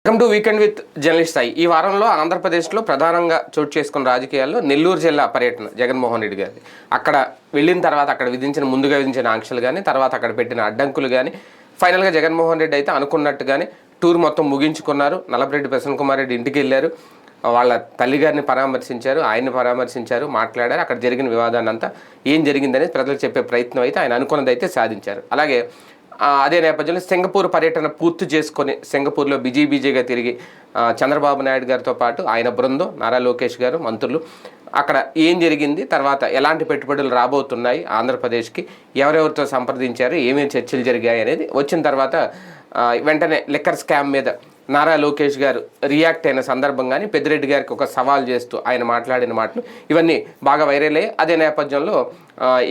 Welcome to weekend with journalist Sai. ఈ వారంలో ఆంధ్రప్రదేశ్లో ప్రధానంగా చోటు చేసుకున్న రాజకీయాల్లో నెల్లూరు జిల్లా పర్యటన జగన్మోహన్ రెడ్డి గారి. అక్కడ వెళ్ళిన తర్వాత అక్కడ ముందుగా విధించిన ఆంక్షలు కానీ, తర్వాత అక్కడ పెట్టిన అడ్డంకులు కానీ, ఫైనల్గా జగన్మోహన్ రెడ్డి అయితే అనుకున్నట్టుగానే టూర్ మొత్తం ముగించుకున్నారు. నల్లపరెడ్డి ప్రసన్న కుమార్ రెడ్డి ఇంటికి వెళ్ళారు, వాళ్ళ తల్లిగారిని పరామర్శించారు, ఆయన్ని పరామర్శించారు, మాట్లాడారు. అక్కడ జరిగిన వివాదాన్ని అంతా ఏం జరిగిందనేది ప్రజలకు చెప్పే ప్రయత్నం అయితే ఆయన అనుకున్నది అయితే సాధించారు. అలాగే అదే నేపథ్యంలో సింగపూర్ పర్యటన పూర్తి చేసుకొని సింగపూర్లో బిజీగా తిరిగి చంద్రబాబు నాయుడు గారితో పాటు ఆయన బృందం, నారా లోకేష్ గారు, మంత్రులు అక్కడ ఏం జరిగింది, తర్వాత ఎలాంటి పెట్టుబడులు రాబోతున్నాయి ఆంధ్రప్రదేశ్కి, ఎవరెవరితో సంప్రదించారు, ఏమేమి చర్చలు జరిగాయి అనేది వచ్చిన తర్వాత వెంటనే లిక్కర్ స్కామ్ మీద నారా లోకేష్ గారు రియాక్ట్ అయిన సందర్భంగానే పెద్దిరెడ్డి గారికి ఒక సవాల్ చేస్తూ ఆయన మాట్లాడిన మాటలు ఇవన్నీ బాగా వైరల్ అయ్యాయి. అదే నేపథ్యంలో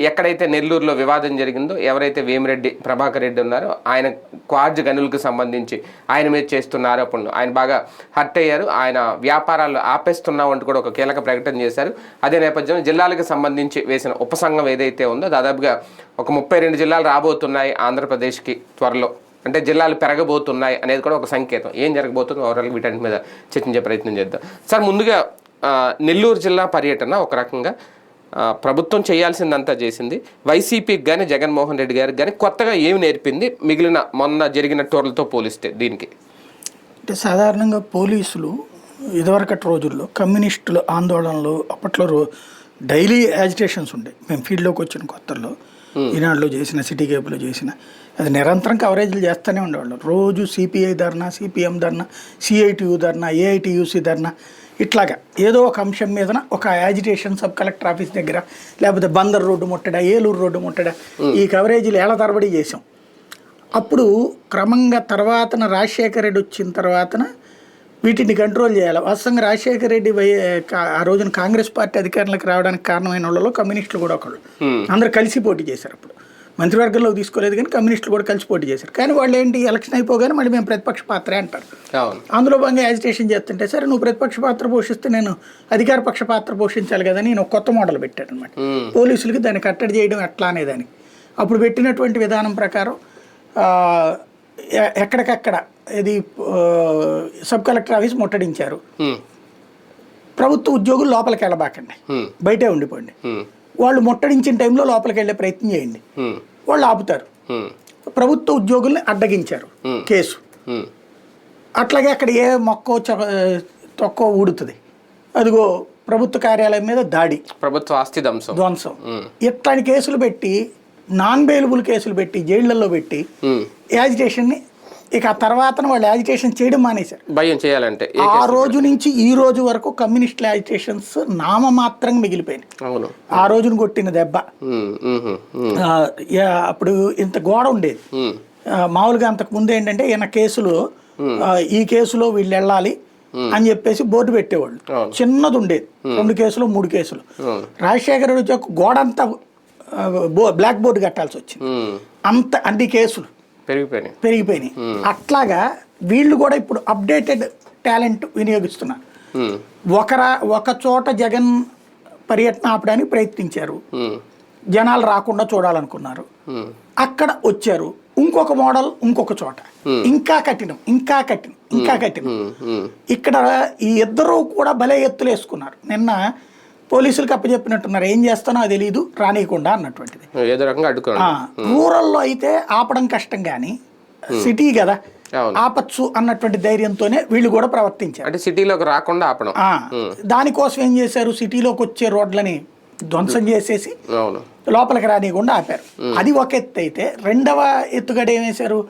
ఎక్కడైతే నెల్లూరులో వివాదం జరిగిందో, ఎవరైతే వేమిరెడ్డి ప్రభాకర్ రెడ్డి ఉన్నారో ఆయన క్వార్జ్ గనులకు సంబంధించి ఆయన మీద చేస్తున్న ఆరోపణలు ఆయన బాగా హర్ట్ అయ్యారు. ఆయన వ్యాపారాలు ఆపేస్తున్నామంటూ కూడా ఒక కీలక ప్రకటన చేశారు. అదే నేపథ్యంలో జిల్లాలకు సంబంధించి వేసిన ఉపసంఘం ఏదైతే ఉందో దాదాపుగా ఒక 32 జిల్లాలు రాబోతున్నాయి ఆంధ్రప్రదేశ్కి త్వరలో, అంటే జిల్లాలు పెరగబోతున్నాయి అనేది కూడా ఒక సంకేతం. ఏం జరగబోతుందో ఓవరాల్ వీటన్నిటి మీద చర్చించే ప్రయత్నం చేద్దాం. సార్, ముందుగా నెల్లూరు జిల్లా పర్యటన ఒక రకంగా ప్రభుత్వం చేయాల్సిందంతా చేసింది. వైసీపీకి కానీ జగన్మోహన్ రెడ్డి గారికి కానీ కొత్తగా ఏమి నేర్పింది మిగిలిన మొన్న జరిగిన టూర్లతో పోలిస్తే దీనికి? అంటే సాధారణంగా పోలీసులు ఇదివరకటి రోజుల్లో కమ్యూనిస్టుల ఆందోళనలు అప్పట్లో డైలీ యాజిటేషన్స్ ఉండేవి. మేము ఫీల్డ్లోకి వచ్చిన కొత్తలో ఈనాడులో చేసిన, సిటీ కేబుల్లో చేసిన, అది నిరంతరం కవరేజ్లు చేస్తూనే ఉండేవాళ్ళు. రోజు సిపిఐ ధర్నా, సిపిఎం ధర్నా, సిఐటియు ధర్నా, ఏఐటియుసి ధర్నా, ఇట్లాగా ఏదో ఒక అంశం మీద ఒక యాజిటేషన్ సబ్ కలెక్టర్ ఆఫీస్ దగ్గర, లేకపోతే బందర్ రోడ్డు ముట్టడా, ఏలూరు రోడ్డు ముట్టడా, ఈ కవరేజీలు ఏళ్ల తరబడి చేసాం. అప్పుడు క్రమంగా తర్వాతన రాజశేఖర రెడ్డి వచ్చిన తర్వాతన వీటిని కంట్రోల్ చేయాలి. వాస్తవంగా రాజశేఖర రెడ్డి ఆ రోజున కాంగ్రెస్ పార్టీ అధికారంలోకి రావడానికి కారణమైన వాళ్ళలో కమ్యూనిస్టులు కూడా ఒకళ్ళు. అందరూ కలిసి పోటీ చేశారు. అప్పుడు మంత్రివర్గంలో తీసుకోలేదు కానీ కమ్యూనిస్టులు కూడా కలిసి పోటీ చేశారు. కానీ వాళ్ళు ఏంటి, ఎలక్షన్ అయిపోగానే మళ్ళీ మేము ప్రతిపక్ష పాత్రే అంటారు. అందులో భాగంగా యాజిటేషన్ చేస్తుంటే, సరే నువ్వు ప్రతిపక్ష పాత్ర పోషిస్తే నేను అధికార పక్ష పాత్ర పోషించాలి కదా, నేను కొత్త మోడల్ పెట్టాను అనమాట. పోలీసులకి దాన్ని కట్టడి చేయడం ఎట్లా అనేదాన్ని అప్పుడు పెట్టినటువంటి విధానం ప్రకారం ఎక్కడికక్కడ ఇది సబ్ కలెక్టర్ ఆఫీస్ ముట్టడించారు. ప్రభుత్వ ఉద్యోగులు లోపలికి వెళ్ళబాకండి, బయటే ఉండిపోండి, వాళ్ళు ముట్టడించిన టైంలో లోపలికి వెళ్ళే ప్రయత్నం చేయండి, వాళ్ళు ఆపుతారు. ప్రభుత్వ ఉద్యోగుల్ని అడ్డగించారు, కేసు. అట్లాగే అక్కడ ఏ మొక్కో తొక్కో ఊడుతుంది, అదిగో ప్రభుత్వ కార్యాలయం మీద దాడి, ప్రభుత్వ ఆస్తి ధ్వంసం, ఇట్లాంటి కేసులు పెట్టి, నాన్ బెయిలబుల్ కేసులు పెట్టి, జైళ్లలో పెట్టి యాజిటేషన్ని, ఇక ఆ తర్వాత వాళ్ళు యాజిటేషన్ చేయడం మానేశారు. భయం చేయాలంటే ఆ రోజు నుంచి ఈ రోజు వరకు కమ్యూనిస్టుల యాజిటేషన్స్ నామమాత్రంగా మిగిలిపోయినాయి. ఆ రోజున కొట్టిన దెబ్బ, అప్పుడు ఇంత గోడ ఉండేది. మామూలుగా అంతకు ముందు ఏంటంటే ఈయన కేసులు, ఈ కేసులో వీళ్ళు వెళ్ళాలి అని చెప్పేసి బోర్డు పెట్టేవాళ్ళు. చిన్నది ఉండేది, 2 కేసులు 3 కేసులు. రాజశేఖర రెడ్డి వచ్చి గోడ అంతా బ్లాక్ బోర్డు కట్టాల్సి వచ్చింది. అంత అన్ని కేసులు పెరిగిపోయినాయి. అట్లాగా వీళ్ళు కూడా ఇప్పుడు అప్డేటెడ్ టాలెంట్ వినియోగిస్తున్నారు. ఒక చోట జగన్ పర్యటన ఆపడానికి ప్రయత్నించారు, జనాలు రాకుండా చూడాలనుకున్నారు, అక్కడ వచ్చారు. ఇంకొక మోడల్ ఇంకొక చోట, ఇంకా కఠినం. ఇక్కడ ఈ ఇద్దరు కూడా భలే ఎత్తులు వేసుకున్నారు. నిన్న పోలీసులకు అప్పచెప్పినట్టున్నారు, ఏం చేస్తానో అది తెలియదు, రానియకుండా అన్నటువంటిది. రూరల్లో అయితే ఆపడం కష్టం, కానీ సిటీ కదా ఆపచ్చు అన్నటువంటి ధైర్యంతోనే వీళ్ళు కూడా ప్రవర్తించారు. అంటే సిటీలోకి రాకుండా ఆపడం. దానికోసం ఏం చేశారు, సిటీలోకి వచ్చే రోడ్లని ధ్వంసం చేసేసి లోపలికి రానియకుండా ఆపారు. అది ఒక ఎత్తు అయితే, రెండవ ఎత్తుగడ ఏం వేశారు,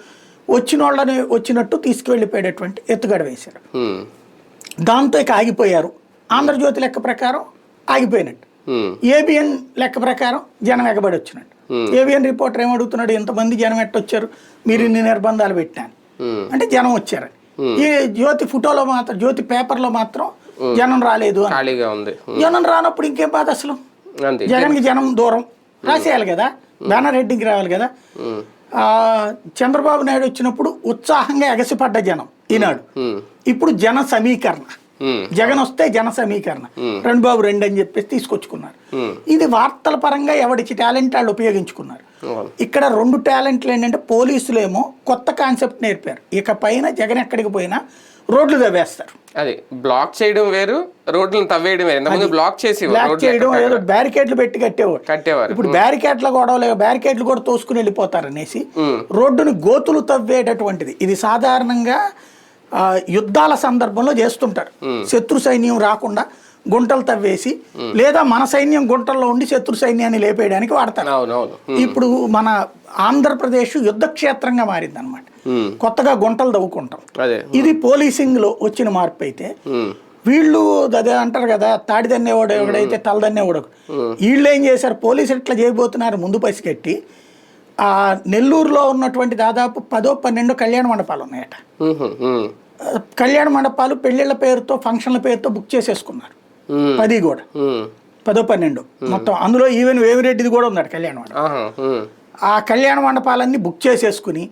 వచ్చిన వాళ్ళని వచ్చినట్టు తీసుకువెళ్ళిపోయేటటువంటి ఎత్తుగడ వేశారు. దాంతో ఇక ఆగిపోయారు. ఆంధ్రజ్యోతి లెక్క ప్రకారం ఆగిపోయినట్టు, ఏబిఎన్ లెక్క ప్రకారం జనం ఎగబడి వచ్చినట్టు. ఏబిఎన్ రిపోర్టర్ ఏమడుగుతున్నాడు, ఎంతమంది జనం ఎట్టొచ్చారు, మీరు ఇన్ని నిర్బంధాలు పెట్టాను అంటే జనం వచ్చారని. ఈ జ్యోతి ఫోటోలో మాత్రం, జ్యోతి పేపర్లో మాత్రం జనం రాలేదు అని. జనం రానప్పుడు ఇంకేం బాధ అసలు, జగన్కి జనం దూరం రాసేయాలి కదా, బ్యానర్ హెడ్డింగ్ రావాలి కదా. చంద్రబాబు నాయుడు వచ్చినప్పుడు ఉత్సాహంగా ఎగసిపడ్డ జనం ఈనాడు, ఇప్పుడు జన సమీకరణ జగన్ వస్తే జన సమీకరణ, రెండు బాబు రెండు అని చెప్పేసి తీసుకొచ్చుకున్నారు. ఇది వార్తల పరంగా ఎవరికి టాలెంట్ వాళ్ళు ఉపయోగించుకున్నారు. ఇక్కడ రెండు టాలెంట్లు ఏంటంటే పోలీసులేమో కొత్త కాన్సెప్ట్ నేర్పారు, ఇక పైన జగన్ ఎక్కడికి పోయినా రోడ్లు తవ్వేస్తారు. అది బ్లాక్ చేయడం వేరు, రోడ్లను తవ్వేయడం వేరు. బ్లాక్ చేసి చేయడం ఏదో బ్యారికేడ్లు పెట్టి కట్టేవారు. ఇప్పుడు బ్యారికేడ్ల గొడవలు, బ్యారికేడ్లు కూడా తోసుకుని వెళ్ళిపోతారు అనేసి రోడ్డుని గోతులు తవ్వేటటువంటిది. ఇది సాధారణంగా యుద్ధాల సందర్భంలో చేస్తుంటారు. శత్రు సైన్యం రాకుండా గుంటలు తవ్వేసి, లేదా మన సైన్యం గుంటల్లో ఉండి శత్రు సైన్యాన్ని లేపేయడానికి వాడతారు. ఇప్పుడు మన ఆంధ్రప్రదేశ్ యుద్ధ క్షేత్రంగా మారింది అనమాట. కొత్తగా గుంటలు తవ్వుకుంటాం. ఇది పోలీసింగ్ లో వచ్చిన మార్పు అయితే, వీళ్ళు అదే అంటారు కదా, తాడిదన్నేవాడు ఎవడైతే తలదన్నేవాడు. వీళ్ళు ఏం చేశారు, పోలీసులు ఇట్లా చేయబోతున్నారు ముందు పసిగట్టి ఆ నెల్లూరులో ఉన్నటువంటి దాదాపు 10-12 కళ్యాణ మండపాలు ఉన్నాయట. కళ్యాణ మండపాలు పెళ్లిళ్ళ పేరుతో ఫంక్షన్ల పేరుతో బుక్ చేసేసుకున్నారు. 10 కూడా 10-12 మొత్తం. అందులో ఈవెన్ వేమిరెడ్డిది కూడా ఉన్నాడు కళ్యాణ మండపం. ఆ కళ్యాణ మండపాలన్నీ బుక్ చేసేసుకుని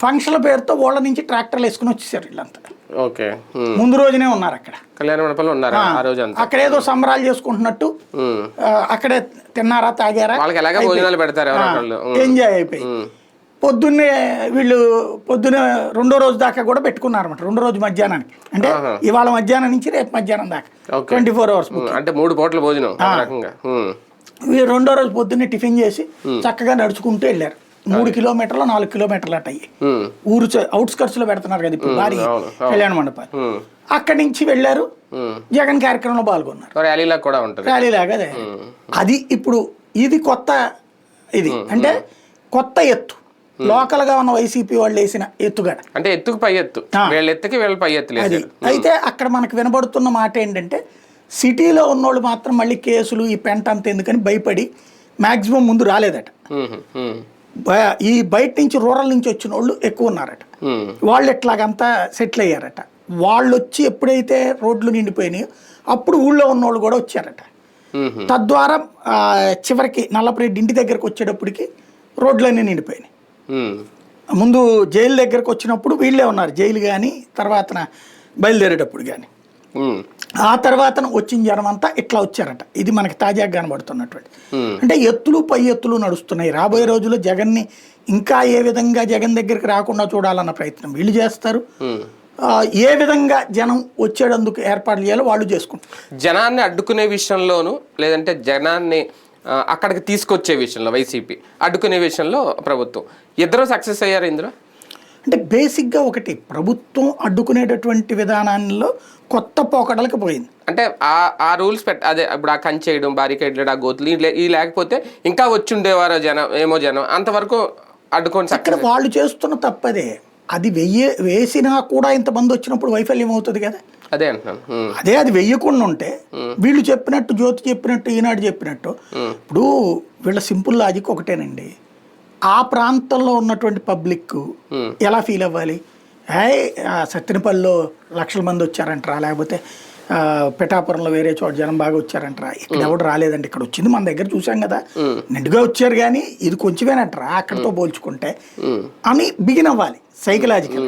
ఫంక్షన్ల పేరుతో వాళ్ళ నుంచి ట్రాక్టర్లు వేసుకుని వచ్చేసారు వీళ్ళంతా. ముందు రోజునే ఉన్నారు అక్కడ కళ్యాణ మండపంలో ఉన్నారు. అక్కడ ఏదో సంబరాలు చేసుకుంటున్నట్టు అక్కడే తిన్నారా, తాగారా, ఎంజాయ్ అయిపోయి పొద్దున్నే వీళ్ళు పొద్దున్నే రెండో రోజు దాకా కూడా పెట్టుకున్నారు అనమాట. రెండో రోజు మధ్యాహ్నానికి, అంటే ఇవాళ మధ్యాహ్నం నుంచి రేపు మధ్యాహ్నం దాకా 24 hours, అంటే 3 పూటల భోజనం. రెండో రోజు పొద్దున్నే టిఫిన్ చేసి చక్కగా నడుచుకుంటూ వెళ్ళారు. 3 కిలోమీటర్లు 4 కిలోమీటర్లు అట్ట అయ్యి ఊరు అవుట్స్కర్ట్స్ లో పెడుతున్నారు కదా ఇప్పుడు భారీ కళ్యాణ మండపాలు. అక్కడి నుంచి వెళ్ళారు, జగన్ కార్యక్రమంలో పాల్గొన్నారు. ర్యాలీ లాగా అది. ఇప్పుడు ఇది కొత్త, ఇది అంటే కొత్త ఎత్తు. లోకల్ గా ఉన్న వైసీపీ వాళ్ళు వేసిన ఎత్తుగడ, అంటే ఎత్తుకు పై ఎత్తు, వీళ్ళ ఎత్తుకి వీళ్ళ పై ఎత్తు. అది అయితే అక్కడ మనకు వినబడుతున్న మాట ఏంటంటే, సిటీలో ఉన్నోళ్ళు మాత్రం మళ్ళీ కేసులు ఈ పెంట అంత ఎందుకని భయపడి మాక్సిమం ముందు రాలేదట. ఈ బయట నుంచి రూరల్ నుంచి వచ్చిన వాళ్ళు ఎక్కువ ఉన్నారట. వాళ్ళు ఎట్లాగంతా సెటిల్ అయ్యారట. వాళ్ళు వచ్చి ఎప్పుడైతే రోడ్లు నిండిపోయినాయో అప్పుడు ఊళ్ళో ఉన్నోళ్ళు కూడా వచ్చారట. తద్వారా చివరికి నల్లపరెడ్డి ఇంటి దగ్గరకు వచ్చేటప్పటికి రోడ్లన్నీ నిండిపోయినాయి. ముందు జైలు దగ్గరకు వచ్చినప్పుడు వీళ్ళే ఉన్నారు, జైలు కానీ తర్వాత బయలుదేరేటప్పుడు కానీ. ఆ తర్వాత వచ్చిన జనం అంతా ఇట్లా వచ్చారట. ఇది మనకి తాజాగా కనబడుతున్నటువంటి, అంటే ఎత్తులు పై ఎత్తులు నడుస్తున్నాయి. రాబోయే రోజుల్లో జగన్ని ఇంకా ఏ విధంగా జగన్ దగ్గరికి రాకుండా చూడాలన్న ప్రయత్నం వీళ్ళు చేస్తారు. ఏ విధంగా జనం వచ్చేటందుకు ఏర్పాట్లు చేయాలో వాళ్ళు చేసుకుంటారు. జనాన్ని అడ్డుకునే విషయంలోనూ, లేదంటే జనాన్ని అక్కడికి తీసుకొచ్చే విషయంలో వైసీపీ, అడ్డుకునే విషయంలో ప్రభుత్వం, ఇద్దరు సక్సెస్ అయ్యారు ఇందులో. అంటే బేసిక్గా ఒకటి, ప్రభుత్వం అడ్డుకునేటటువంటి విధానాల్లో కొత్త పోకడలకు పోయింది. అంటే ఆ రూల్స్ అదే ఇప్పుడు ఆ కంచె చేయడం, బారికేడ్లు, ఆ గోతులు ఈ లేకపోతే ఇంకా వచ్చి ఉండేవారు జనం అంతవరకు అడ్డుకొని. అక్కడ వాళ్ళు చేస్తున్న తప్పదే. అది వేసినా కూడా ఇంతమంది వచ్చినప్పుడు వైఫల్యం అవుతుంది కదా. అదే అంటున్నాను. అది వెయ్యకుండా ఉంటే వీళ్ళు చెప్పినట్టు, జ్యోతి చెప్పినట్టు, ఈనాడు చెప్పినట్టు, ఇప్పుడు వీళ్ళ సింపుల్ లాజిక్ ఒకటేనండి. ఆ ప్రాంతంలో ఉన్నటువంటి పబ్లిక్ ఎలా ఫీల్ అవ్వాలి? సత్తినపల్లిలో లక్షల మంది వచ్చారంటారా, లేకపోతే పిఠాపురంలో వేరే చోట జనం బాగా వచ్చారంటారా, ఇక్కడ ఎవడు రాలేదండి, ఇక్కడ వచ్చింది మన దగ్గర చూసాం కదా, నిండుగా వచ్చారు కానీ ఇది కొంచెమేనంటారా అక్కడితో పోల్చుకుంటే అని బిగిన్ అవ్వాలి సైకలాజికల్.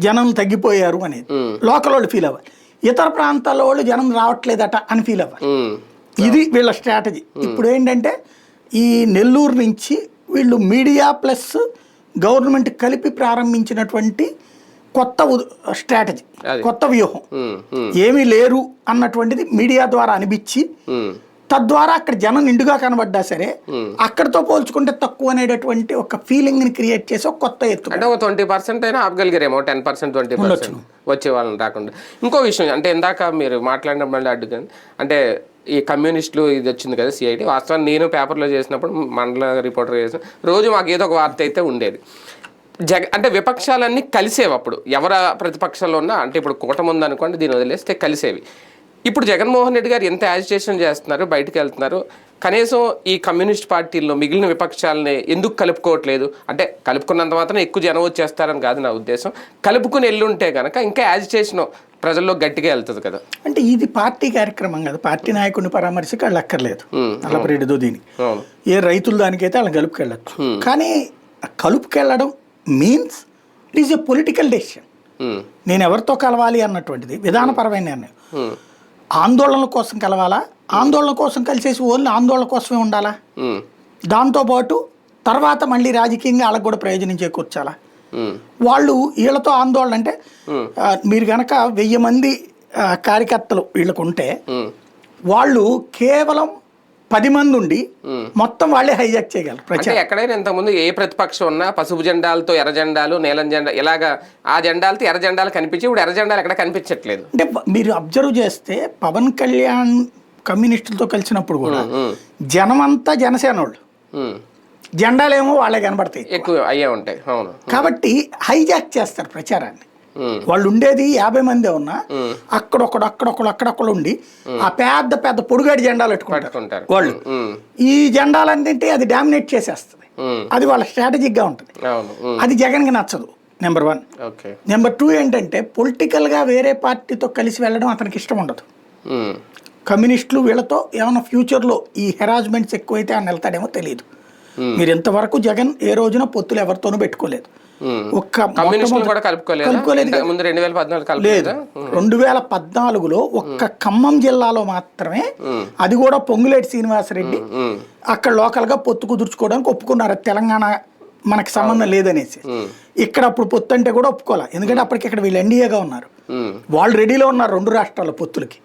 జనం తగ్గిపోయారు అనేది లోకల్ వాళ్ళు ఫీల్ అవ్వాలి. ఇతర ప్రాంతాల వాళ్ళు జనం రావట్లేదట అని ఫీల్ అవ్వాలి. ఇది వీళ్ళ స్ట్రాటజీ. ఇప్పుడు ఏంటంటే ఈ నెల్లూరు నుంచి వీళ్ళు మీడియా ప్లస్ గవర్నమెంట్ కలిపి ప్రారంభించినటువంటి కొత్త స్ట్రాటజీ, కొత్త వ్యూహం. ఏమీ లేరు అన్నటువంటిది మీడియా ద్వారా అనిపించి, తద్వారా అక్కడ జనం నిండుగా కనబడ్డా సరే అక్కడతో పోల్చుకుంటే తక్కువ అనేటటువంటి ఒక ఫీలింగ్ ని క్రియేట్ చేసి ఒక కొత్త ఎత్తు. అంటే ఒక 20% అయినా ఆపగలిగారేమో, 10%, 20% వచ్చే వాళ్ళని రాకుండా. ఇంకో విషయం అంటే ఇందాక మీరు మాట్లాడినప్పుడు అడ్డుగా, అంటే ఈ కమ్యూనిస్టులు ఇది వచ్చింది కదా సిఐటి, వాస్తవాన్ని నేను పేపర్లో చేసినప్పుడు, మండల రిపోర్టర్ చేసిన రోజు మాకు ఏదో ఒక వార్త అయితే ఉండేది. అంటే విపక్షాలన్నీ కలిసేవి అప్పుడు, ఎవరు ప్రతిపక్షంలో ఉన్నా, అంటే ఇప్పుడు కూటమి ఉందనుకోండి, దీన్ని వదిలేస్తే కలిసేవి. ఇప్పుడు జగన్మోహన్ రెడ్డి గారు ఎంత యాజిటేషన్ చేస్తున్నారు, బయటకు వెళ్తున్నారు, కనీసం ఈ కమ్యూనిస్ట్ పార్టీల్లో మిగిలిన విపక్షాలని ఎందుకు కలుపుకోవట్లేదు? అంటే కలుపుకున్నంత మాత్రం ఎక్కువ జనం వచ్చేస్తారని కాదు నా ఉద్దేశం. కలుపుకుని ఎల్లుంటే కనుక ఇంకా యాజిటేషన్ ప్రజల్లో గట్టిగా వెళ్తుంది కదా. అంటే ఇది పార్టీ కార్యక్రమం కదా, పార్టీ నాయకుడిని పరామర్శకి వాళ్ళు అక్కర్లేదు. నల్లపరెడ్డితో దీనికి ఏ రైతులు దానికైతే వాళ్ళని కలుపుకెళ్ళచ్చు. కానీ కలుపుకెళ్ళడం means it is a political decision. నేను ఎవరితో కలవాలి అన్నటువంటిది విధానపరమైన నిర్ణయం. ఆందోళనల కోసం కలవాలా, ఆందోళన కోసం కలిసేసి ఓన్లీ ఆందోళన కోసమే ఉండాలా, దాంతోపాటు తర్వాత మళ్ళీ రాజకీయంగా వాళ్ళకు కూడా ప్రయోజనం చేకూర్చాలా. వాళ్ళు వీళ్ళతో ఆందోళన అంటే మీరు కనుక 1000 మంది కార్యకర్తలు వీళ్ళకు ఉంటే వాళ్ళు కేవలం 10 మంది ఉండి మొత్తం వాళ్ళే హైజాక్ చేయగలరు ప్రచారం. ఎక్కడైనా ఇంతకుముందు ఏ ప్రతిపక్షం ఉన్నా పసుపు జెండాలతో ఎర్ర జెండాలు, నీలం జెండా ఇలాగా ఆ జెండాలతో ఎర్ర జెండాలు కనిపించి ఇప్పుడు ఎర్ర జెండాలు ఎక్కడ కనిపించట్లేదు. అంటే మీరు అబ్జర్వ్ చేస్తే పవన్ కళ్యాణ్ కమ్యూనిస్టులతో కలిసినప్పుడు కూడా జనమంతా జనసేన వాళ్ళు, జెండాలేమో వాళ్ళే కనబడతాయి, ఎక్కువ అయ్యే ఉంటాయి. అవును. కాబట్టి హైజాక్ చేస్తారు ప్రచారాన్ని. వాళ్ళు ఉండేది 50 మందే ఉన్నా అక్కడొక్కడు ఉండి ఆ పెద్ద పెద్ద పొడుగాడి జెండాలు పెట్టుకుంటారు వాళ్ళు. ఈ జెండాలన్నింటి అది డామినేట్ చేసేస్తుంది, అది వాళ్ళ స్ట్రాటజిక్ గా ఉంటుంది. అది జగన్కి నచ్చదు నెంబర్ 1. నెంబర్ 2 ఏంటంటే పొలిటికల్ గా వేరే పార్టీతో కలిసి వెళ్ళడం అతనికి ఇష్టం ఉండదు. కమ్యూనిస్టులు వీళ్ళతో ఏమైనా ఫ్యూచర్ లో ఈ హెరాస్మెంట్స్ ఎక్కువైతే ఆయన వెళ్తాడేమో తెలియదు. మీరు ఇంతవరకు జగన్ ఏ రోజున పొత్తులు ఎవరితోనూ పెట్టుకోలేదు. ఒక్క 2014లో ఒక్క ఖమ్మం జిల్లాలో మాత్రమే, అది కూడా పొంగులేటి శ్రీనివాసరెడ్డి అక్కడ లోకల్ గా పొత్తు కుదుర్చుకోవడానికి ఒప్పుకున్నారు. తెలంగాణ మనకి సంబంధం లేదనేసి. ఇక్కడ అప్పుడు పొత్తు అంటే కూడా ఒప్పుకోవాలి, ఎందుకంటే అప్పటికి ఇక్కడ వీళ్ళు ఎన్డీఏగా ఉన్నారు, వాళ్ళు రెడీలో ఉన్నారు 2 రాష్ట్రాల పొత్తులకి.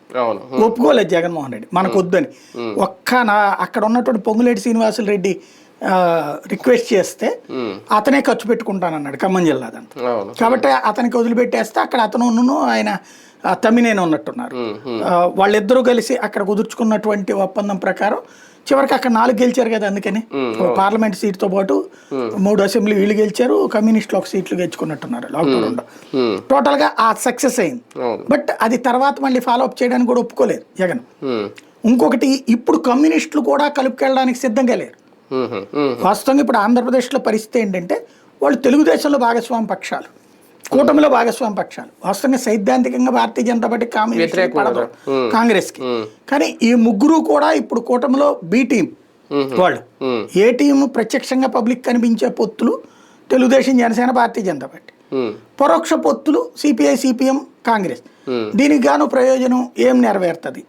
ఒప్పుకోలేదు జగన్మోహన్ రెడ్డి మనకు వద్దని. అక్కడ ఉన్నటువంటి పొంగులేటి శ్రీనివాసరెడ్డి రిక్వెస్ట్ చేస్తే అతనే ఖర్చు పెట్టుకుంటానన్నాడు ఖమ్మం జిల్లాదంతా. కాబట్టి అతనికి వదిలిపెట్టేస్తే అక్కడ అతను ఆయన తమ్మినేని ఉన్నట్టున్నారు. వాళ్ళిద్దరూ కలిసి అక్కడ కుదుర్చుకున్నటువంటి ఒప్పందం ప్రకారం చివరికి అక్కడ 4 గెలిచారు కదా. అందుకని పార్లమెంట్ సీట్తో పాటు 3 అసెంబ్లీ వీళ్ళు గెలిచారు, కమ్యూనిస్టులు 1 సీట్లు గెలుచుకున్నట్టున్నారు లాక్డౌన్. టోటల్ గా ఆ సక్సెస్ అయింది. బట్ అది తర్వాత మళ్ళీ ఫాలో అప్ చేయడానికి కూడా ఒప్పుకోలేదు జగన్. ఇంకొకటి, ఇప్పుడు కమ్యూనిస్టులు కూడా కలుపుకెళ్ళడానికి సిద్ధంగా లేరు. వాస్తవంగా ఇప్పుడు ఆంధ్రప్రదేశ్లో పరిస్థితి ఏంటంటే వాళ్ళు తెలుగుదేశంలో భాగస్వామి పక్షాలు, కూటమిలో భాగస్వామి పక్షాలు. వాస్తవంగా సైద్ధాంతికంగా భారతీయ జనతా పార్టీ కాంగ్రెస్ కి, కానీ ఈ ముగ్గురు కూడా ఇప్పుడు కూటమిలో బి టీం వాళ్ళు. ఏ టీం ప్రత్యక్షంగా పబ్లిక్ కనిపించే పొత్తులు తెలుగుదేశం, జనసేన, భారతీయ జనతా పార్టీ. పరోక్ష పొత్తులు సిపిఐ, సిపిఎం, కాంగ్రెస్. దీనికి గాను ప్రయోజనం ఏం నెరవేరుతుంది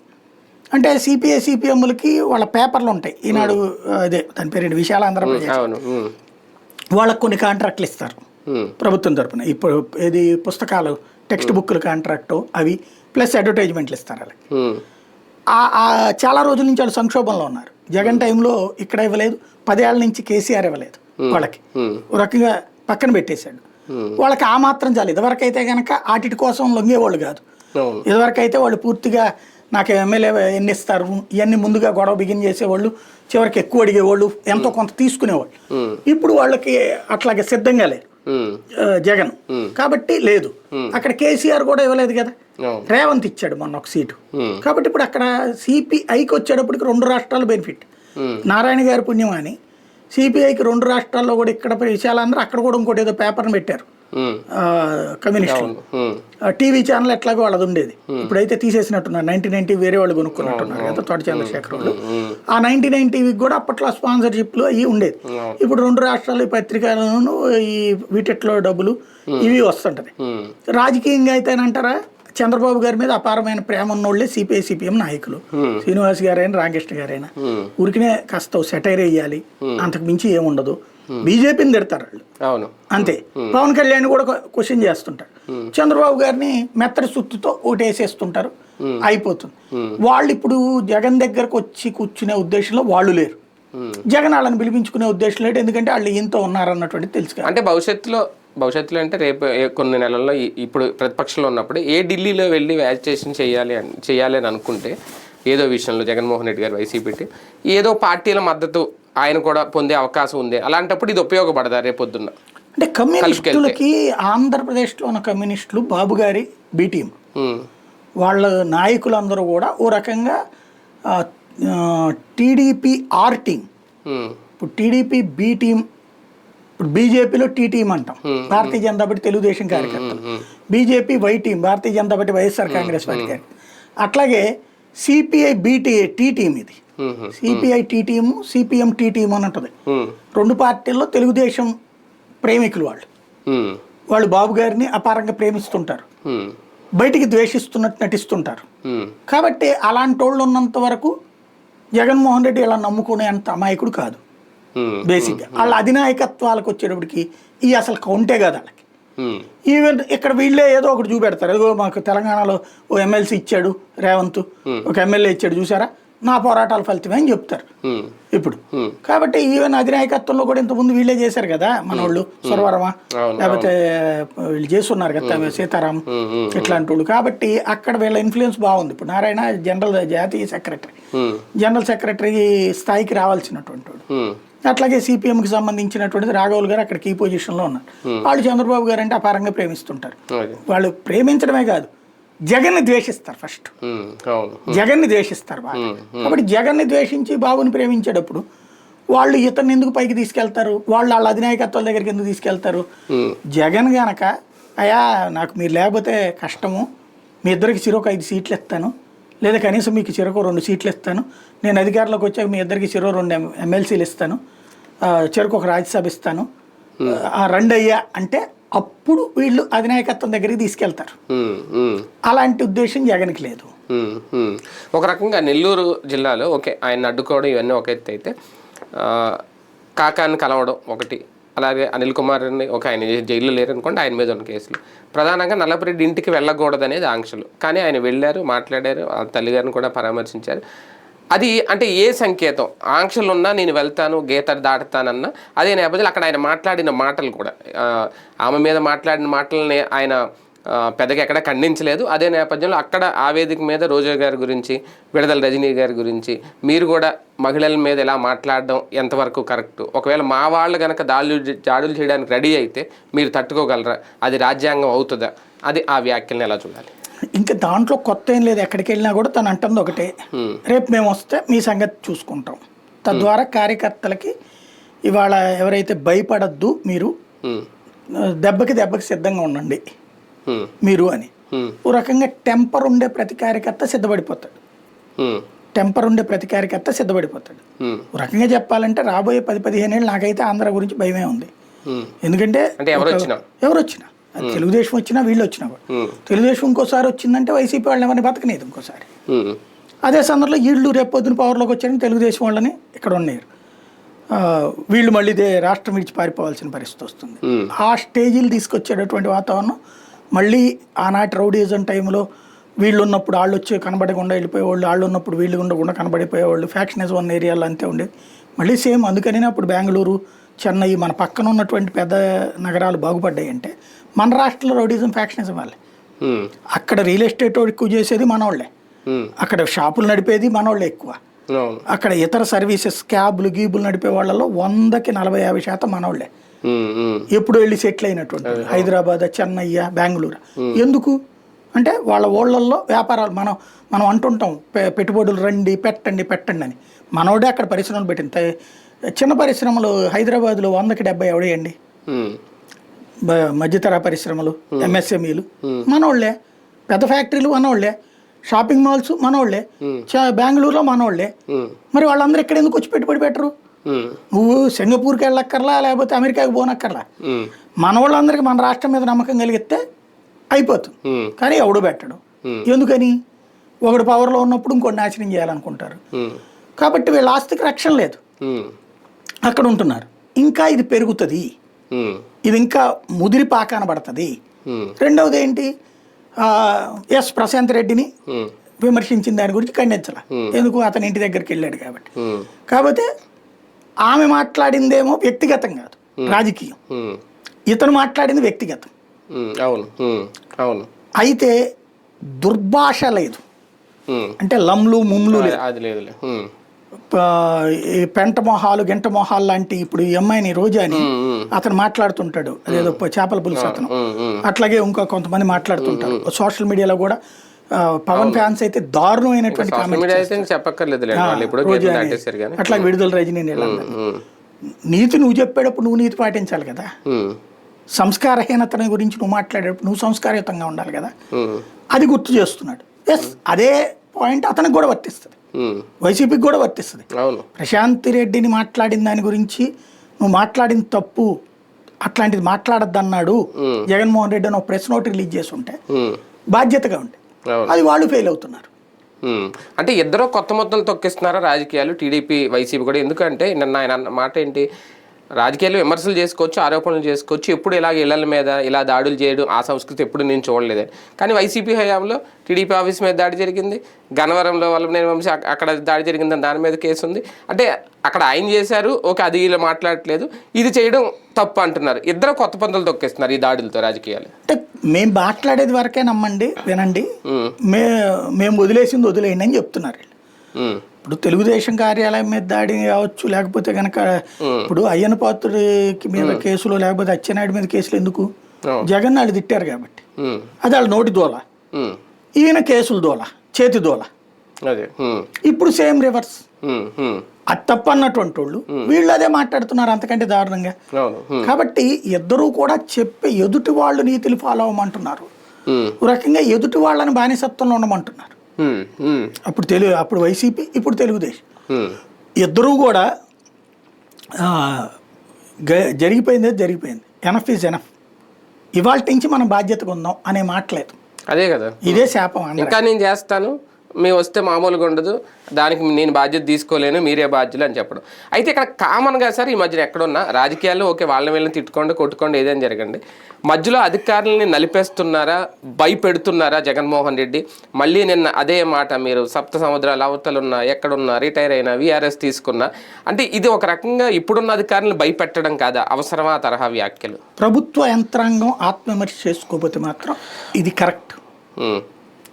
అంటే సిపిఐ, సిపిఎంలకి వాళ్ళ పేపర్లు ఉంటాయి. ఈనాడు అదే దాని పేరు విశాల ఆంధ్రప్రదేశ్, వాళ్ళకు కొన్ని కాంట్రాక్ట్లు ఇస్తారు ప్రభుత్వం తరపున. ఇప్పుడు ఏది పుస్తకాలు, టెక్స్ట్ బుక్లు కాంట్రాక్టు అవి ప్లస్ అడ్వర్టైజ్మెంట్లు ఇస్తారు వాళ్ళకి. చాలా రోజుల నుంచి వాళ్ళు సంక్షోభంలో ఉన్నారు. జగన్ టైంలో ఇక్కడ ఇవ్వలేదు, 10 ఏళ్ల నుంచి కేసీఆర్ ఇవ్వలేదు వాళ్ళకి, ఒక రకంగా పక్కన పెట్టేశాడు. వాళ్ళకి ఆ మాత్రం చాలు. ఇదివరకు అయితే కనుక ఆటిటి కోసం లొంగేవాళ్ళు కాదు. ఇదివరకు అయితే వాళ్ళు పూర్తిగా నాకు ఎమ్మెల్యే ఎన్ని ఇస్తారు ఇవన్నీ ముందుగా గొడవ బిగిన్ చేసేవాళ్ళు, చివరికి ఎక్కువ అడిగేవాళ్ళు, ఎంతో కొంత తీసుకునేవాళ్ళు. ఇప్పుడు వాళ్ళకి అట్లాగే సిద్ధంగా లేరు జగన్. కాబట్టి లేదు, అక్కడ కేసీఆర్ కూడా ఇవ్వలేదు కదా, రేవంత్ ఇచ్చాడు మొన్న 1 సీటు. కాబట్టి ఇప్పుడు అక్కడ సిపిఐకి వచ్చేటప్పటికి 2 రాష్ట్రాలు బెనిఫిట్. నారాయణ గారి పుణ్యం అని సిపిఐకి 2 రాష్ట్రాల్లో కూడా, ఇక్కడ విశాలాంధ్ర, అక్కడ కూడా ఇంకోటి ఏదో పేపర్ని పెట్టారు కమ్యూనిస్ట్ టీవీ ఛానల్. ఎట్లాగో వాళ్ళది ఉండేది, ఇప్పుడైతే తీసేసినట్టున్నారు. 99 వేరే వాళ్ళు కొనుక్కున్నట్టున్నారు కదా, తోట చంద్రశేఖర్ వాళ్ళు. ఆ 99 టీవీకి కూడా అప్పట్లో స్పాన్సర్షిప్లు అవి ఉండేది. ఇప్పుడు 2 రాష్ట్రాలు ఈ పత్రికలను ఈ వీటిలో డబ్బులు ఇవి వస్తుంటది. రాజకీయంగా అయితేనంటారా, చంద్రబాబు గారి మీద అపారమైన ప్రేమ ఉన్నోళ్లే సిపిఐ, సిపిఎం నాయకులు. శ్రీనివాస్ గారైనా, రామకృష్ణ గారైనా ఊరికినే కాస్త సెటైర్ వేయాలి, అంతకు మించి ఏముండదు. బీజేపీని తిడతారు వాళ్ళు అంతే. పవన్ కళ్యాణ్ కూడా క్వశ్చన్ చేస్తుంటారు. చంద్రబాబు గారిని మెత్తడి సుత్తుతో ఓటేసేస్తుంటారు, అయిపోతుంది. వాళ్ళు ఇప్పుడు జగన్ దగ్గరకు వచ్చి కూర్చునే ఉద్దేశంలో వాళ్ళు లేరు. జగన్ వాళ్ళని పిలిపించుకునే ఉద్దేశం లేదు, ఎందుకంటే వాళ్ళు ఈయనతో ఉన్నారన్నటువంటి తెలుసు. అంటే భవిష్యత్తులో అంటే రేపు కొన్ని నెలల్లో ఇప్పుడు ప్రతిపక్షంలో ఉన్నప్పుడు ఢిల్లీలో వెళ్ళి యాజిటేషన్ చేయాలి అని అనుకుంటే, ఏదో విషయంలో జగన్మోహన్ రెడ్డి గారు వైసీపీ ఏదో పార్టీల మద్దతు ఆయన కూడా పొందే అవకాశం ఉంది. అలాంటప్పుడు ఇది ఉపయోగపడదా రేపొద్దున్న? అంటే కమ్యూనిస్టులకి ఆంధ్రప్రదేశ్లో ఉన్న కమ్యూనిస్టులు, బాబు గారి బి టీం, వాళ్ళ నాయకులందరూ కూడా ఓ రకంగా టీడీపీ ఆర్ టీం. ఇప్పుడు టీడీపీ బి టీం, ఇప్పుడు బీజేపీలో టీ టీం అంటాం, భారతీయ జనతా పార్టీ తెలుగుదేశం కార్యకర్తలు. BJP Y team, Bharatiya Janata Party YSR Congress Party. అట్లాగే సిపిఐ టీ టీం. ఇది CPI T team, CPM T team అని ఉంటుంది. 2 పార్టీల్లో తెలుగుదేశం ప్రేమికులు వాళ్ళు. వాళ్ళు బాబు గారిని అపారంగా ప్రేమిస్తుంటారు, బయటికి ద్వేషిస్తున్నట్టు నటిస్తుంటారు. కాబట్టి అలాంటి వాళ్ళు ఉన్నంత వరకు జగన్మోహన్ రెడ్డి ఇలా నమ్ముకునే అంత అమాయకుడు కాదు. బేసిక్గా వాళ్ళ అధినాయకత్వాలకు వచ్చేటప్పటికి ఈ అసలు కౌంటే కాదు వాళ్ళకి. ఈవెన్ ఇక్కడ వీళ్ళే ఏదో ఒకటి చూపెడతారు, ఏదో మాకు తెలంగాణలో ఓ ఎమ్మెల్సీ ఇచ్చాడు రేవంత్, ఒక ఎమ్మెల్యే ఇచ్చాడు చూసారా, నా పోరాటాల ఫలితమే అని చెప్తారు ఇప్పుడు. కాబట్టి ఈవెన్ అధినాయకత్వంలో కూడా ఇంతకుముందు వీళ్ళే చేశారు కదా మన వాళ్ళు, సురవరమా లేకపోతే వీళ్ళు చేస్తున్నారు కదా సీతారాం ఇట్లాంటి వాళ్ళు. కాబట్టి అక్కడ వీళ్ళ ఇన్ఫ్లుయెన్స్ బాగుంది. ఇప్పుడు నారాయణ జాతీయ సెక్రటరీ, జనరల్ సెక్రటరీ స్థాయికి రావాల్సినటువంటి వాడు. అట్లాగే సిపిఎంకి సంబంధించినటువంటిది రాఘవులు గారు అక్కడ కీ పొజిషన్లో ఉన్నారు. వాళ్ళు చంద్రబాబు గారు అంటే అపారంగా ప్రేమిస్తుంటారు. వాళ్ళు ప్రేమించడమే కాదు, జగన్ని ద్వేషిస్తారు. ఫస్ట్ జగన్ని ద్వేషిస్తారు బాగా. కాబట్టి జగన్ని ద్వేషించి బాబుని ప్రేమించేటప్పుడు వాళ్ళు ఇతన్ని ఎందుకు పైకి తీసుకెళ్తారు, వాళ్ళు వాళ్ళ అధినాయకత్వాల దగ్గరికి ఎందుకు తీసుకెళ్తారు? జగన్ గనక అయ్యా నాకు మీరు లేకపోతే కష్టము, మీ ఇద్దరికి చిరొక 5 సీట్లు ఇస్తాను, లేదా కనీసం మీకు చిరకు 2 సీట్లు ఇస్తాను, నేను అధికారంలోకి వచ్చాక మీ ఇద్దరికి చిరో 2 ఎమ్మెల్సీలు ఇస్తాను, చెరకు ఒక రాజ్యసభ ఇస్తాను, రెండు అయ్యా అంటే అప్పుడు వీళ్ళు అధినాయకత్వం దగ్గరికి తీసుకెళ్తారు. అలాంటి ఉద్దేశం జగన్కి లేదు. ఒక రకంగా నెల్లూరు జిల్లాలో ఓకే ఆయన అడ్డుకోవడం ఇవన్నీ ఒక ఎత్తు అయితే, కాకాన్ని కలవడం ఒకటి, అలాగే అనిల్ కుమార్ని ఒక ఆయన జైల్లో లేరనుకోండి, ఆయన మీద ఉన్న కేసులు, ప్రధానంగా నల్లపురెడ్డి ఇంటికి వెళ్ళకూడదు అనేది ఆంక్షలు. కానీ ఆయన వెళ్ళారు, మాట్లాడారు, తల్లిగారిని కూడా పరామర్శించారు. అది అంటే ఏ సంకేతం? ఆంక్షలు ఉన్నా నేను వెళ్తాను, గీత దాటుతానన్నా అదే నేపథ్యంలో అక్కడ ఆయన మాట్లాడిన మాటలు కూడా, ఆమె మీద మాట్లాడిన మాటలని ఆయన పెద్దగా ఎక్కడ ఖండించలేదు. అదే నేపథ్యంలో అక్కడ ఆ వేదిక మీద రోజా గారి గురించి, విడుదల రజనీ గారి గురించి, మీరు కూడా మహిళల మీద ఎలా మాట్లాడడం ఎంతవరకు కరెక్ట్, ఒకవేళ మా వాళ్ళు కనుక జాడులు చేయడానికి రెడీ అయితే మీరు తట్టుకోగలరా, అది రాజ్యాంగం అవుతుందా, అది ఆ వ్యాఖ్యలను ఎలా చూడాలి? ఇంకా దాంట్లో కొత్త ఏం లేదు. ఎక్కడికి వెళ్ళినా కూడా తను అంటుంది ఒకటే, రేపు మేము వస్తే మీ సంగతి చూసుకుంటాం. తద్వారా కార్యకర్తలకి ఇవాళ ఎవరైతే భయపడద్దు, మీరు దెబ్బకి సిద్ధంగా ఉండండి మీరు అని. ఓ రకంగా టెంపర్ ఉండే ప్రతి కార్యకర్త సిద్ధపడిపోతాడు. ఓ రకంగా చెప్పాలంటే రాబోయే 10-15 ఏళ్ళు నాకైతే ఆంధ్ర గురించి భయమే ఉంది. ఎందుకంటే ఎవరు వచ్చినా, తెలుగుదేశం వచ్చినా వీళ్ళు వచ్చినా కూడా, తెలుగుదేశం ఇంకోసారి వచ్చిందంటే వైసీపీ వాళ్ళని ఎవరిని బతకనేది ఇంకోసారి. అదే సందర్భంలో వీళ్ళు రేపు పొద్దున పవర్లోకి వచ్చారని తెలుగుదేశం వాళ్ళని ఇక్కడ ఉన్నారు, వీళ్ళు మళ్ళీ రాష్ట్రం విడిచి పారిపోవాల్సిన పరిస్థితి వస్తుంది. ఆ స్టేజీలు తీసుకొచ్చేటటువంటి వాతావరణం మళ్ళీ ఆనాటి రౌడీజం టైంలో వీళ్ళు ఉన్నప్పుడు వాళ్ళు వచ్చి కనబడకుండా వెళ్ళిపోయేవాళ్ళు, వాళ్ళు ఉన్నప్పుడు వీళ్ళు ఉండకుండా కనబడిపోయేవాళ్ళు, ఫ్యాక్షనిజం ఉన్న ఏరియాలో అంతే ఉండేది. మళ్ళీ సేమ్. అందుకని అప్పుడు బెంగళూరు, చెన్నై మన పక్కన ఉన్నటువంటి పెద్ద నగరాలు బాగుపడ్డాయి అంటే మన రాష్ట్రంలో రౌడీజం ఫ్యాక్షనిజం వాళ్ళే. అక్కడ రియల్ ఎస్టేట్ ఎక్కువ చేసేది మనోళ్లే, అక్కడ షాపులు నడిపేది మనోళ్లే ఎక్కువ, అక్కడ ఇతర సర్వీసెస్ క్యాబ్లు గీబులు నడిపే వాళ్ళలో 100కి 40-50% మనోళ్లే. ఎప్పుడు వెళ్ళి సెటిల్ అయినటువంటి హైదరాబాద్, చెన్నై, బెంగళూరు. ఎందుకు అంటే వాళ్ళ ఊళ్ళల్లో వ్యాపారాలు. మనం అంటుంటాం పెట్టుబడులు రండి పెట్టండి అని. మనోడే అక్కడ పరిశ్రమలు పెట్టింది. చిన్న పరిశ్రమలు హైదరాబాద్లో 100కి 70 ఎవడేయండి, మధ్యతర పరిశ్రమలు, ఎంఎస్ఎంఈలు మనోళ్లే, పెద్ద ఫ్యాక్టరీలు మనోళ్లే, షాపింగ్ మాల్స్ మనోళ్లే, బెంగళూరులో మనోళ్లే. మరి వాళ్ళందరూ ఇక్కడ ఎందుకు వచ్చి పెట్టుబడి పెట్టరు? నువ్వు సింగపూర్కి వెళ్ళక్కర్లా, లేకపోతే అమెరికాకి పోనక్కర్లా, మన వాళ్ళందరికీ మన రాష్ట్రం మీద నమ్మకం కలిగితే అయిపోతుంది. కానీ ఎవడు పెట్టడు. ఎందుకని? ఒకడు పవర్లో ఉన్నప్పుడు ఇంకోటి నాశనం చేయాలనుకుంటారు. కాబట్టి వీళ్ళ ఆస్తికి రక్షణ లేదు, అక్కడ ఉంటున్నారు. ఇంకా ఇది పెరుగుతుంది, ఇది ఇంకా ముదిరి పాకాన పడుతుంది. రెండవది ఏంటి, ప్రశాంత్ రెడ్డిని విమర్శించిన దాని గురించి ఖండించాల. ఎందుకు? అతని ఇంటి దగ్గరికి వెళ్ళాడు కాబట్టి. కాకపోతే ఆమె మాట్లాడిందేమో వ్యక్తిగతం కాదు, రాజకీయం. ఇతను మాట్లాడింది వ్యక్తిగతం. అయితే దుర్భాష లేదు, అంటే లంలు ముమ్లు లేదు. పెంట మొహాలు గింట మొహాలు లాంటి. ఇప్పుడు ఈ అమ్మాయిని రోజాని అతను మాట్లాడుతుంటాడు, అదేదో చేపల పులుసు అతను, అట్లాగే ఇంకా కొంతమంది మాట్లాడుతుంటారు సోషల్ మీడియాలో కూడా. పవన్ ఫ్యాన్స్ అయితే దారుణమైనటువంటి అట్లా విడుదల రజనీ. నీతి నువ్వు చెప్పేటప్పుడు నువ్వు నీతి పాటించాలి కదా. సంస్కారహీనతని గురించి నువ్వు మాట్లాడేటప్పుడు నువ్వు సంస్కారయుతంగా ఉండాలి కదా. అది గుర్తు చేస్తున్నాడు. అదే పాయింట్ అతనికి కూడా వర్తిస్తుంది, వైసీపీకి కూడా వర్తిస్తుంది. ప్రశాంత్ రెడ్డిని మాట్లాడిన దాని గురించి నువ్వు మాట్లాడిన తప్పు, అట్లాంటిది మాట్లాడద్దన్నాడు జగన్మోహన్ రెడ్డి అని ఒక ప్రెస్ నోట్ రిలీజ్ చేసి ఉంటే బాధ్యతగా ఉండే, అది వాళ్ళు ఫెయిల్ అవుతున్నారు. అంటే ఇద్దరు కొత్త మొత్తం తొక్కిస్తున్నారా రాజకీయాలు, టీడీపీ వైసీపీ కూడా? ఎందుకంటే నిన్న ఆయన అన్న మాట ఏంటి, రాజకీయాలు విమర్శలు చేసుకోవచ్చు, ఆరోపణలు చేసుకోవచ్చు, ఎప్పుడు ఇలాగ ఇళ్ల మీద ఇలా దాడులు చేయడం ఆ సంస్కృతి ఎప్పుడు నేను చూడలేదు. కానీ వైసీపీ హయాంలో టీడీపీ ఆఫీస్ మీద దాడి జరిగింది, గన్నవరంలో వల్లభనేని వంశీ అక్కడ దాడి జరిగిందని దాని మీద కేసు ఉంది. అంటే అక్కడ ఆయన చేశారు, ఓకే, అది ఇలా మాట్లాడట్లేదు, ఇది చేయడం తప్పు అంటున్నారు. ఇద్దరు కొత్త పంతులు తొక్కేస్తున్నారు ఈ దాడులతో రాజకీయాలు. అంటే మేము మాట్లాడేది వరకే నమ్మండి, వినండి, మేము వదిలేసింది వదిలేయండి అని చెప్తున్నారు. ఇప్పుడు తెలుగుదేశం కార్యాలయం మీద దాడి కావచ్చు, లేకపోతే కనుక ఇప్పుడు అయ్యన్న పాత్రుడికి మీద కేసులు, లేకపోతే అచ్చెన్నాయుడు మీద కేసులు ఎందుకు? జగన్ వాళ్ళు తిట్టారు కాబట్టి అది వాళ్ళ నోటి దోల, ఈయన కేసులు దోల, చేతి దోల. ఇప్పుడు సేమ్ రివర్స్, అది తప్పు అన్నటువంటి వాళ్ళు వీళ్ళు అదే మాట్లాడుతున్నారు అంతకంటే దారుణంగా. కాబట్టి ఇద్దరూ కూడా చెప్పే ఎదుటి వాళ్ళు నీతిని ఫాలో అవ్వమంటున్నారు, ఒక రకంగా ఎదుటి వాళ్ళని బానిసత్వంలో ఉండమంటున్నారు. అప్పుడు వైసీపీ, ఇప్పుడు తెలుగుదేశం, ఇద్దరూ కూడా జరిగిపోయింది జరిగిపోయింది, ఎనఫ్ ఈజ్ ఎనఫ్, ఇవాళ నుంచి మనం బాధ్యతగా ఉందాం అనే మాటలేదు. అదే కదా, ఇదే శాపం. ఇంకా నేను చేస్తాను, మేము వస్తే మామూలుగా ఉండదు, దానికి నేను బాధ్యత తీసుకోలేను, మీరే బాధ్యులు అని చెప్పడం. అయితే ఇక్కడ కామన్గా సార్ ఈ మధ్యన ఎక్కడున్నా రాజకీయాల్లో ఓకే, వాళ్ళని వీళ్ళని తిట్టుకోండి, కొట్టుకోండి, ఏదైనా జరగండి, మధ్యలో అధికారులని నలిపేస్తున్నారా, భయపెడుతున్నారా జగన్మోహన్ రెడ్డి? మళ్ళీ నిన్న అదే మాట, మీరు సప్త సముద్రాల అవతలున్నా, ఎక్కడున్నా, రిటైర్ అయినా, వీఆర్ఎస్ తీసుకున్నా, అంటే ఇది ఒక రకంగా ఇప్పుడున్న అధికారులను భయపెట్టడం కాదా? అవసరమా తరహా వ్యాఖ్యలు? ప్రభుత్వ యంత్రాంగం ఆత్మవిమర్శ చేసుకోకపోతే మాత్రం ఇది కరెక్ట్,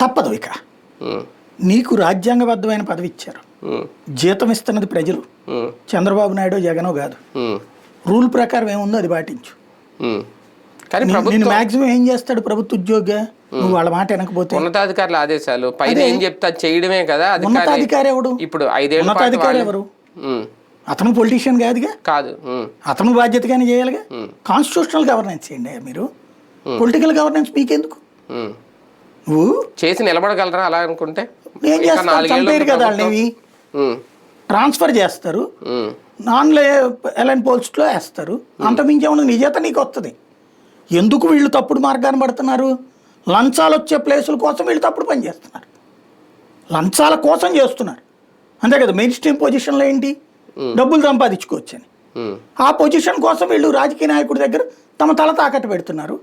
తప్పదు. ఇక నీకు రాజ్యాంగబద్ధమైన పదవి ఇచ్చారు, జీతం ఇస్తున్నది ప్రజలు, చంద్రబాబు నాయుడు జగనో కాదు. రూల్ ప్రకారం ఏముందో అది పాటించు. నేను మాక్సిమం ఏం చేస్తాడు ప్రభుత్వ ఉద్యోగి, నువ్వు వాళ్ళ మాట వెనకపోతే ఉన్నతాధికారుల ఆదేశాలు పైన ఏం చెప్తా చేయడమే కదా. ఉన్నతాధికారి ఎవడు? ఇప్పుడు 5 ఏళ్ల ఉన్నతాధికారి ఎవరు? అతను పొలిటీషియన్ కాదుగా, కాదు, అతను బాధ్యతగానే చేయాలిగా. కాన్స్టిట్యూషనల్ గవర్నెన్స్ చేయండి మీరు, పొలిటికల్ గవర్నెన్స్ మీకెందుకు? నువ్వు చేసి నిలబడగలరా అలా అనుకుంటే? ఏం చేస్తారు కదా, వాళ్ళని ట్రాన్స్ఫర్ చేస్తారు, నాన్ ఎలైన్ పోస్ట్లో వేస్తారు, అంతమించే ఉన్న నిజత నీకు వస్తుంది. ఎందుకు వీళ్ళు తప్పుడు మార్గాన్ని పడుతున్నారు? లంచాలు వచ్చే ప్లేసుల కోసం వీళ్ళు తప్పుడు పని చేస్తున్నారు, లంచాల కోసం చేస్తున్నారు, అంతే కదా. మెయిన్ స్ట్రీమ్ పొజిషన్లో ఏంటి, డబ్బులు సంపాదించుకోవచ్చని, ఆ పొజిషన్ కోసం వీళ్ళు రాజకీయ నాయకుడి దగ్గర తమ తల తాకట్టు పెడుతున్నారు.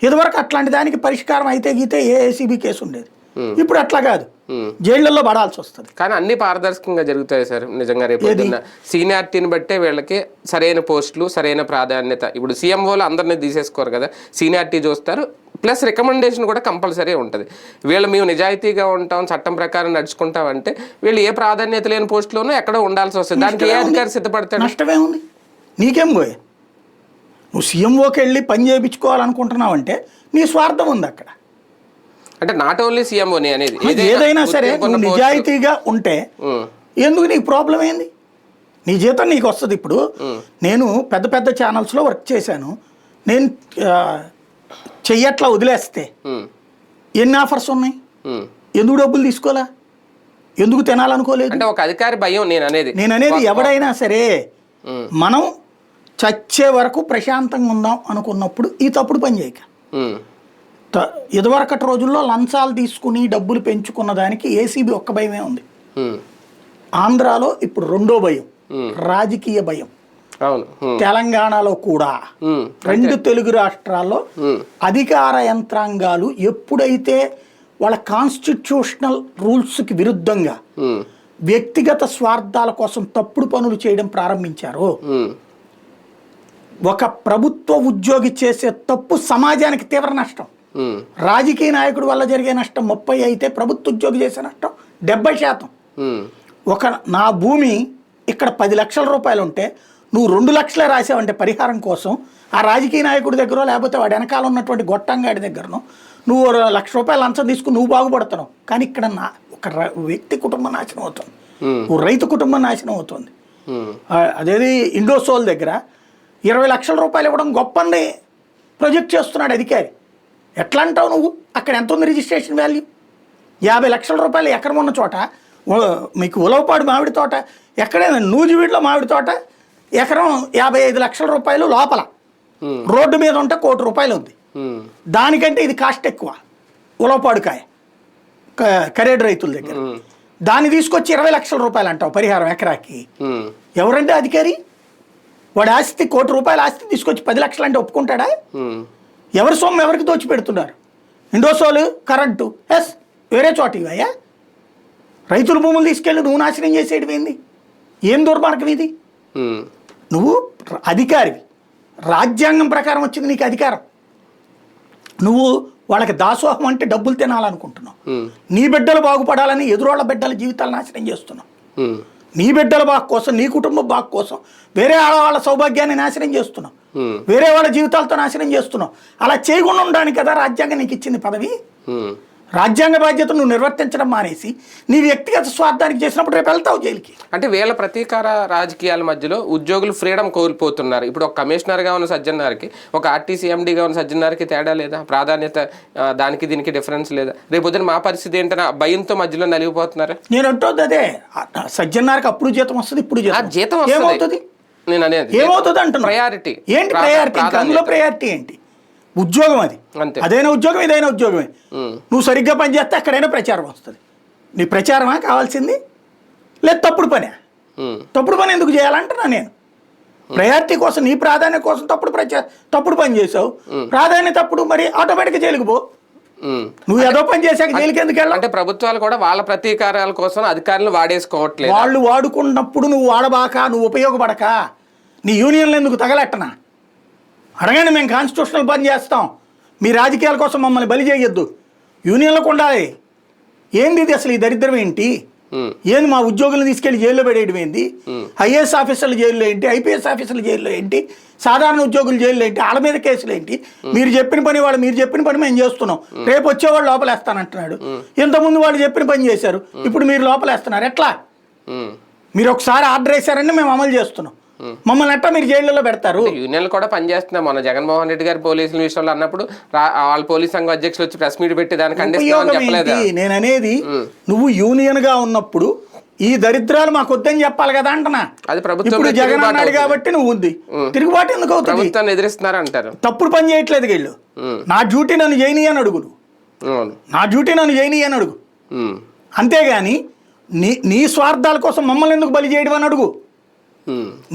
ఇదివరకు అట్లాంటి దానికి పరిష్కారం అయితే గీతే ఏసీబీ కేసు ఉండేది, ఇప్పుడు అట్లా కాదు, జైళ్లలో పడాల్సి వస్తుంది. కానీ అన్ని పారదర్శకంగా జరుగుతాయి సార్ నిజంగా. రేపు సీనియారిటీని బట్టే వీళ్ళకి సరైన పోస్టులు, సరైన ప్రాధాన్యత. ఇప్పుడు సీఎంఓలు అందరినీ తీసేసుకోరు కదా, సీనియారిటీ చూస్తారు, ప్లస్ రికమెండేషన్ కూడా కంపల్సరీ ఉంటుంది. వీళ్ళు మేము నిజాయితీగా ఉంటాం, చట్టం ప్రకారం నడుచుకుంటాం అంటే వీళ్ళు ఏ ప్రాధాన్యత లేని పోస్టులోనూ ఎక్కడో ఉండాల్సి వస్తుంది. దానికి ఏ అధికారి సిద్ధపడతాడు? నష్టమే ఉంది, నీకేం పోయే. నువ్వు సీఎంఓకి వెళ్ళి పని చేయించుకోవాలనుకుంటున్నావు అంటే నీ స్వార్థం ఉంది అక్కడ. అంటే నాట్ ఓన్లీ సీఎంఓని అనేది, ఏదైనా సరే నువ్వు నిజాయితీగా ఉంటే ఎందుకు నీకు ప్రాబ్లం ఏంది? నీ జీతం నీకు వస్తుంది. ఇప్పుడు నేను పెద్ద పెద్ద ఛానల్స్లో వర్క్ చేశాను, నేను చెయ్యట్లా వదిలేస్తే ఎన్ని ఆఫర్స్ ఉన్నాయి, ఎందుకు డబ్బులు తీసుకోవాలా, ఎందుకు తినాలనుకోలేదు? అంటే ఒక అధికారి భయం. నేను అనేది ఎవడైనా సరే మనం చచ్చే వరకు ప్రశాంతంగా ఉందాం అనుకున్నప్పుడు ఈ తప్పుడు పని చేయక. ఇదివరకటి రోజుల్లో లంచాలు తీసుకుని డబ్బులు పెంచుకున్న దానికి ఏసీబీ ఒక్క భయమే ఉంది. ఆంధ్రాలో ఇప్పుడు రెండో భయం, రాజకీయ భయం. తెలంగాణలో కూడా 2 తెలుగు రాష్ట్రాల్లో అధికార యంత్రాంగాలు ఎప్పుడైతే వాళ్ళ కాన్స్టిట్యూషనల్ రూల్స్కి విరుద్ధంగా వ్యక్తిగత స్వార్థాల కోసం తప్పుడు పనులు చేయడం ప్రారంభించారో, ఒక ప్రభుత్వ ఉద్యోగి చేసే తప్పు సమాజానికి తీవ్ర నష్టం. రాజకీయ నాయకుడి వల్ల జరిగే నష్టం 30 అయితే ప్రభుత్వ ఉద్యోగి చేసే నష్టం 70%. నా భూమి ఇక్కడ 10 లక్షల రూపాయలు ఉంటే నువ్వు 2 లక్షలే రాసావంటే పరిహారం కోసం, ఆ రాజకీయ నాయకుడి దగ్గర లేకపోతే వాడి వెనకాల ఉన్నటువంటి గొట్టంగాడి దగ్గరనో నువ్వు 1 లక్ష రూపాయలు లంచం తీసుకుని నువ్వు బాగుపడుతున్నావు. కానీ ఇక్కడ ఒక వ్యక్తి కుటుంబం నాశనం అవుతుంది, రైతు కుటుంబం నాశనం అవుతుంది. అదేది ఇండోసోల్ దగ్గర 20 లక్షల రూపాయలు ఇవ్వడం గొప్పని ప్రొజెక్ట్ చేస్తున్నాడు అధికారి. ఎట్లా అంటావు నువ్వు? అక్కడ ఎంత ఉంది రిజిస్ట్రేషన్ వాల్యూ? 50 లక్షల రూపాయలు ఎకరం ఉన్న చోట, మీకు ఉలవపాడు మామిడి తోట ఎక్కడైనా నూజివీడులో మామిడి తోట ఎకరం 55 లక్షల రూపాయలు లోపల రోడ్డు మీద ఉంటే ₹1,00,00,000 ఉంది. దానికంటే ఇది కాస్ట్ ఎక్కువ. ఉలవపాడుకాయ కరేడు రైతుల దగ్గర దాన్ని తీసుకొచ్చి ₹20 లక్షల అంటావు పరిహారం ఎకరాకి. ఎవరంటే అధికారి? వాడి ఆస్తి ₹1,00,00,000 ఆస్తి తీసుకొచ్చి 10 లక్షలు అంటే ఒప్పుకుంటాడా? ఎవరి సొమ్ము ఎవరికి దోచి పెడుతున్నారు? ఇండోసోలు కరెంటు వేరే చోట ఇవయ్యా. రైతుల భూములు తీసుకెళ్ళి నువ్వు నాశనం చేసేటివి ఏంది? ఏం దుర్మార్గం ఇది? నువ్వు అధికారివి, రాజ్యాంగం ప్రకారం వచ్చింది నీకు అధికారం. నువ్వు వాళ్ళకి దాసోహం అంటే డబ్బులు తినాలనుకుంటున్నావు. నీ బిడ్డలు బాగుపడాలని ఎదురోళ్ళ బిడ్డల జీవితాలు నాశనం చేస్తున్నావు. నీ బిడ్డల బాగు కోసం, నీ కుటుంబం బాగు కోసం వేరే ఆడవాళ్ళ సౌభాగ్యాన్ని నాశనం చేస్తున్నావు. వేరే వాళ్ళ జీవితాలతో నాశనం చేస్తున్నావు. అలా చేయకుండా ఉండడానికి కదా రాజ్యాంగం నీకు ఇచ్చింది పదవి. రాజ్యాంగ బాధ్యత నువ్వు నిర్వర్తించడం మానేసి నీ వ్యక్తిగత స్వార్థానికి చేసినప్పుడు రేపు వెళ్తావు జైలుకి. అంటే వీళ్ళ ప్రతీకార రాజకీయాల మధ్యలో ఉద్యోగులు ఫ్రీడమ్ కోల్పోతున్నారు. ఇప్పుడు ఒక కమిషనర్గా ఉన్న సజ్జనార్కి, ఒక ఆర్టీసీ ఎండీగా ఉన్న సజ్జనార్కి తేడా లేదా? ప్రాధాన్యత దానికి దీనికి డిఫరెన్స్ లేదా? రేపు పొద్దున మా పరిస్థితి ఏంటన్నా భయంతో మధ్యలో నలిగిపోతున్నారు. నేను అంటుంది అదే, సజ్జనార్కి అప్పుడు జీతం వస్తుంది, ఇప్పుడు జీతం ఏమవుతుంది? నేను అనేది ఏమవుతుంది అంటున్నా. ప్రయారిటీ ఏంటి? ప్రయారిటీ అందులో ప్రయారిటీ ఏంటి? ఉద్యోగం అది. అదైనా ఉద్యోగం, ఇదైనా ఉద్యోగమే. నువ్వు సరిగ్గా పనిచేస్తే ఎక్కడైనా ప్రచారం వస్తుంది. నీ ప్రచారమా కావాల్సింది? లేదు తప్పుడు పనే. తప్పుడు పని ఎందుకు చేయాలంటున్నా నేను. ప్రయారిటీ కోసం, నీ ప్రాధాన్యత కోసం తప్పుడు పని చేసావు. ప్రాధాన్యత తప్పుడు, మరి ఆటోమేటిక్గా జైలుకు పో. నువ్వు ఏదో పని చేశాక జైలుకి ఎందుకు వెళ్ళాలి? అంటే ప్రభుత్వాలు కూడా వాళ్ళ ప్రతీకారాల కోసం అధికారులు వాడేసుకోవట్లేదు. వాళ్ళు వాడుకున్నప్పుడు నువ్వు వాడబాక, నువ్వు ఉపయోగపడక నీ యూనియన్లు ఎందుకు తగలెట్టనా? అడగండి, మేము కాన్స్టిట్యూషనల్ పని చేస్తాం, మీ రాజకీయాల కోసం మమ్మల్ని బలి చేయొద్దు. యూనియన్లకు ఉండాలి. ఏంది ఇది అసలు? ఈ దరిద్రం ఏంటి? ఏంది మా ఉద్యోగులను తీసుకెళ్లి జైల్లో పెట్టేయడం ఏంది? ఐఏఎస్ ఆఫీసర్లు జైల్లో ఏంటి? ఐపీఎస్ ఆఫీసర్లు జైల్లో ఏంటి? సాధారణ ఉద్యోగులు జైల్లో ఏంటి? వాళ్ళ మీద కేసులు ఏంటి? మీరు చెప్పిన పని మీరు చెప్పిన పని మేము చేస్తున్నాం, రేపు వచ్చేవాళ్ళు లోపలేస్తానంటున్నాడు. ఇంతకుముందు వాళ్ళు చెప్పిన పని చేశారు, ఇప్పుడు మీరు లోపలేస్తున్నారు. ఎట్లా? మీరు ఒకసారి ఆర్డర్ వేశారని మేము అమలు చేస్తున్నాం, మమ్మల్ని ఎట్టా మీరు జైల్లో పెడతారు? యూనియన్లు కూడా పనిచేస్తున్నాం. మన జగన్మోహన్ రెడ్డి గారు పోలీసుల విషయంలో అన్నప్పుడు వాళ్ళ పోలీస్ సంఘం అధ్యక్షులు వచ్చి ప్రెస్ మీట్ పెట్టి దానికి నేను అనేది, నువ్వు యూనియన్ గా ఉన్నప్పుడు ఈ దరిద్రాలు మాకు వద్దని చెప్పాలి కదా అంటున్నా. అది ప్రభుత్వం ఇప్పుడు జగన్ అన్నాడు కాబట్టి నువ్వు ఉంది. తిరుగుబాటు ఎందుకు అవుతుంది? ప్రభుత్వాన్ని ఎదిరిస్తున్నారు అంటారు. తప్పుడు పని చేయట్లేదు వీళ్ళు. నా డ్యూటీ నన్ను చేయని అని అడుగు. నా డ్యూటీ నన్ను చేయని అని అడుగు. అంతేగాని నీ స్వార్థాల కోసం మమ్మల్ని ఎందుకు బలి చేయడం అని అడుగు.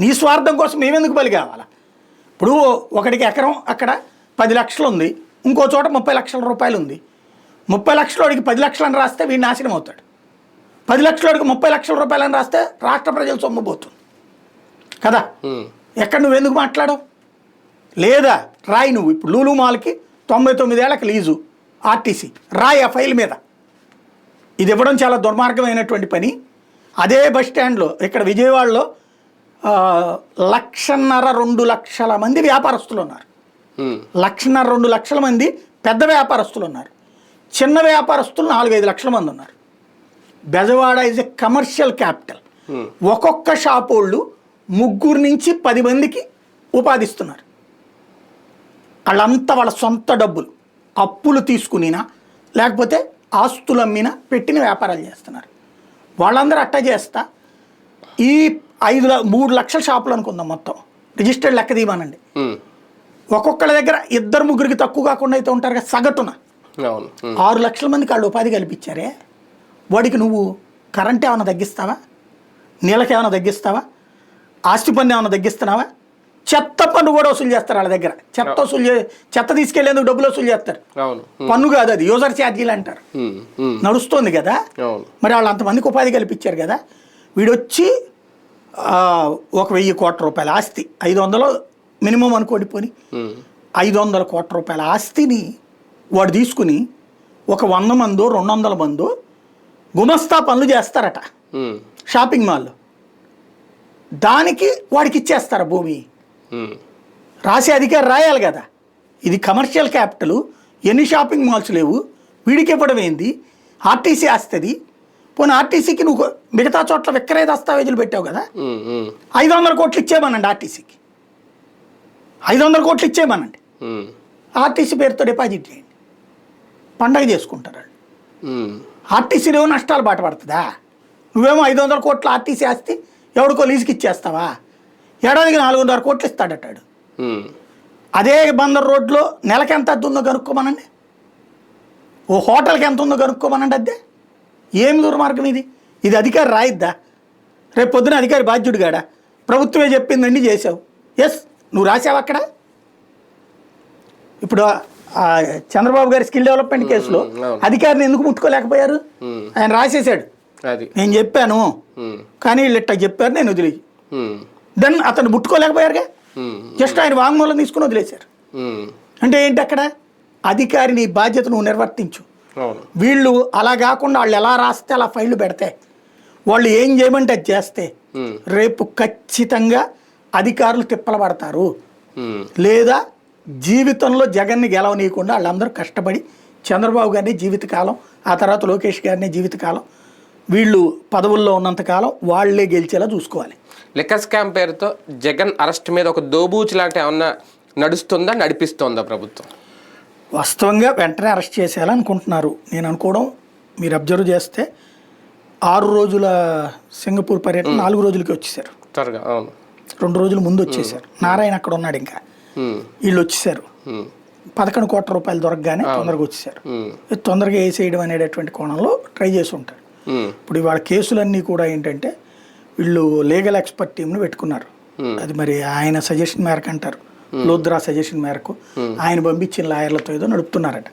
నీ స్వార్థం కోసం మేమెందుకు బలి కావాలా? ఇప్పుడు ఒకటికి ఎకరం అక్కడ 10 లక్షలు ఉంది, ఇంకో చోట 30 లక్షల రూపాయలు ఉంది. 30 లక్షలకి 10 లక్షలని రాస్తే వీడు నాశనం అవుతాడు. 10 లక్షలకి 30 లక్షల రూపాయలని రాస్తే రాష్ట్ర ప్రజలు సొమ్ముపోతుంది కదా. ఎక్కడ నువ్వెందుకు మాట్లాడవు? లేదా రాయి నువ్వు. ఇప్పుడు లూలు మాల్కి 99 ఏళ్ళకి లీజు ఆర్టీసీ రాయి ఆ ఫైల్ మీద. ఇది ఇవ్వడం చాలా దుర్మార్గమైనటువంటి పని. అదే బస్ స్టాండ్లో ఇక్కడ విజయవాడలో 1,50,000-2 లక్షల మంది వ్యాపారస్తులు ఉన్నారు. 1,50,000-2 లక్షల మంది పెద్ద వ్యాపారస్తులు ఉన్నారు. చిన్న వ్యాపారస్తులు 4-5 లక్షల మంది ఉన్నారు. Bezawada is a commercial capital. ఒక్కొక్క షాప్ వాళ్ళు 3 నుంచి 10 మందికి ఉపాధిస్తున్నారు. వాళ్ళంతా వాళ్ళ సొంత డబ్బులు అప్పులు తీసుకునినా లేకపోతే ఆస్తులు అమ్మినా పెట్టిన వ్యాపారాలు చేస్తున్నారు. వాళ్ళందరూ అట్టా చేస్తా ఈ 3 లక్షల షాపులు అనుకుందాం మొత్తం, రిజిస్టర్డ్ లెక్క తీయమనండి. ఒక్కొక్కళ్ళ దగ్గర 2-3కి తక్కువ కాకుండా అయితే ఉంటారు కదా, సగటున 6 లక్షల మందికి వాళ్ళు ఉపాధి కల్పించారే. వాడికి నువ్వు కరెంట్ ఏమైనా తగ్గిస్తావా? నీళ్ళకి ఏమైనా తగ్గిస్తావా? ఆస్తి పన్ను ఏమైనా తగ్గిస్తున్నావా? చెత్త పన్ను కూడా వసూలు చేస్తారు వాళ్ళ దగ్గర. చెత్త తీసుకెళ్లేందుకు డబ్బులు వసూలు చేస్తారు. పన్ను కాదు అది, యూజర్ ఛార్జీలు అంటారు. నడుస్తుంది కదా. మరి వాళ్ళు అంతమందికి ఉపాధి కల్పించారు కదా. వీడొచ్చి 1,000 కోట్ల రూపాయల ఆస్తి, 500 మినిమం అనుకోండి, పోని 500 కోట్ల రూపాయల ఆస్తిని వాడు తీసుకుని ఒక 100 మందో 200 మందో గుమస్తా పనులు చేస్తారట షాపింగ్ మాల్లో. దానికి వాడికి ఇచ్చేస్తారా భూమి? రాసే అధికారి రాయాలి కదా. ఇది కమర్షియల్ క్యాపిటల్, ఎన్ని షాపింగ్ మాల్స్ లేవు, వీడికి ఇవ్వడం ఏంది? ఆర్టీసీ ఆస్తుంది. పోనీ ఆర్టీసీకి నువ్వు మిగతా చోట్ల విక్రయ దస్తావేజులు పెట్టావు కదా, 500 కోట్లు ఇచ్చేయమనండి ఆర్టీసీకి. 500 కోట్లు ఇచ్చేయమనండి, ఆర్టీసీ పేరుతో డిపాజిట్ చేయండి, పండగ చేసుకుంటారు వాళ్ళు. ఆర్టీసీలో నష్టాలు బాట పడుతుందా? నువ్వేమో 500 కోట్ల ఆర్టీసీ ఆస్తి ఎవడికో లీజుకి ఇచ్చేస్తావా? ఏడాదికి 400 కోట్లు ఇస్తాడటాడు. అదే బందర్ రోడ్లో నెలకి ఎంత అద్దె ఉందో కనుక్కోమనండి, ఓ హోటల్కి ఎంత ఉందో కనుక్కోమనండి అద్దె. ఏమి దుర్మార్గం ఇది? ఇది అధికారి రాయిద్దా? రేపు పొద్దున అధికారి బాధ్యుడు కాడా? ప్రభుత్వమే చెప్పిందండి చేసావు, ఎస్ నువ్వు రాసావు అక్కడ. ఇప్పుడు ఆ చంద్రబాబు గారి స్కిల్ డెవలప్మెంట్ కేసులో అధికారిని ఎందుకు ముట్టుకోలేకపోయారు? ఆయన రాసేసాడు, నేను చెప్పాను కానీ వీళ్ళు ఇట్లా చెప్పారు, నేను వదిలే. దెన్ అతను ముట్టుకోలేకపోయారుగా, జస్ట్ ఆయన వాంగ్మూలం తీసుకుని వదిలేశారు. అంటే ఏంటి అక్కడ? అధికారిని బాధ్యత నువ్వు నిర్వర్తించు. వీళ్ళు అలా కాకుండా వాళ్ళు ఎలా రాస్తే అలా ఫైళ్ళు పెడితే, వాళ్ళు ఏం చేయమంటే అది చేస్తే రేపు ఖచ్చితంగా అధికారులు తిప్పలబడతారు. లేదా జీవితంలో జగన్ని గెలవనీయకుండా వాళ్ళందరూ కష్టపడి చంద్రబాబు గారిని జీవితకాలం, ఆ తర్వాత లోకేష్ గారిని జీవితకాలం, వీళ్ళు పదవుల్లో ఉన్నంతకాలం వాళ్లే గెలిచేలా చూసుకోవాలి. లిక్కర్ స్కామ్ పేరుతో జగన్ అరెస్ట్ మీద ఒక దోబూచి లాంటి ఏమన్నా నడుస్తుందా, నడిపిస్తోందా ప్రభుత్వం? వాస్తవంగా వెంటనే అరెస్ట్ చేసేయాలనుకుంటున్నారు. నేను అనుకోవడం, మీరు అబ్జర్వ్ చేస్తే 6 రోజుల సింగపూర్ పర్యటన 4 రోజులకి వచ్చేసారు. త్వరగా 2 రోజుల ముందు వచ్చేసారు. నారాయణ అక్కడ ఉన్నాడు, ఇంకా వీళ్ళు వచ్చేసారు. 11 కోట్ల రూపాయలు దొరకగానే తొందరగా వచ్చేసారు. తొందరగా వేసేయడం అనేటటువంటి కోణంలో ట్రై చేసి ఉంటారు. ఇప్పుడు ఇవాళ కేసులన్నీ కూడా ఏంటంటే వీళ్ళు లీగల్ ఎక్స్పర్ట్ టీంను పెట్టుకున్నారు. అది మరి ఆయన సజెషన్ మేరకు అంటారు, లోద్రా సజెషన్ మేరకు ఆయన పంపించిన లాయర్లతో ఏదో నడుపుతున్నారట,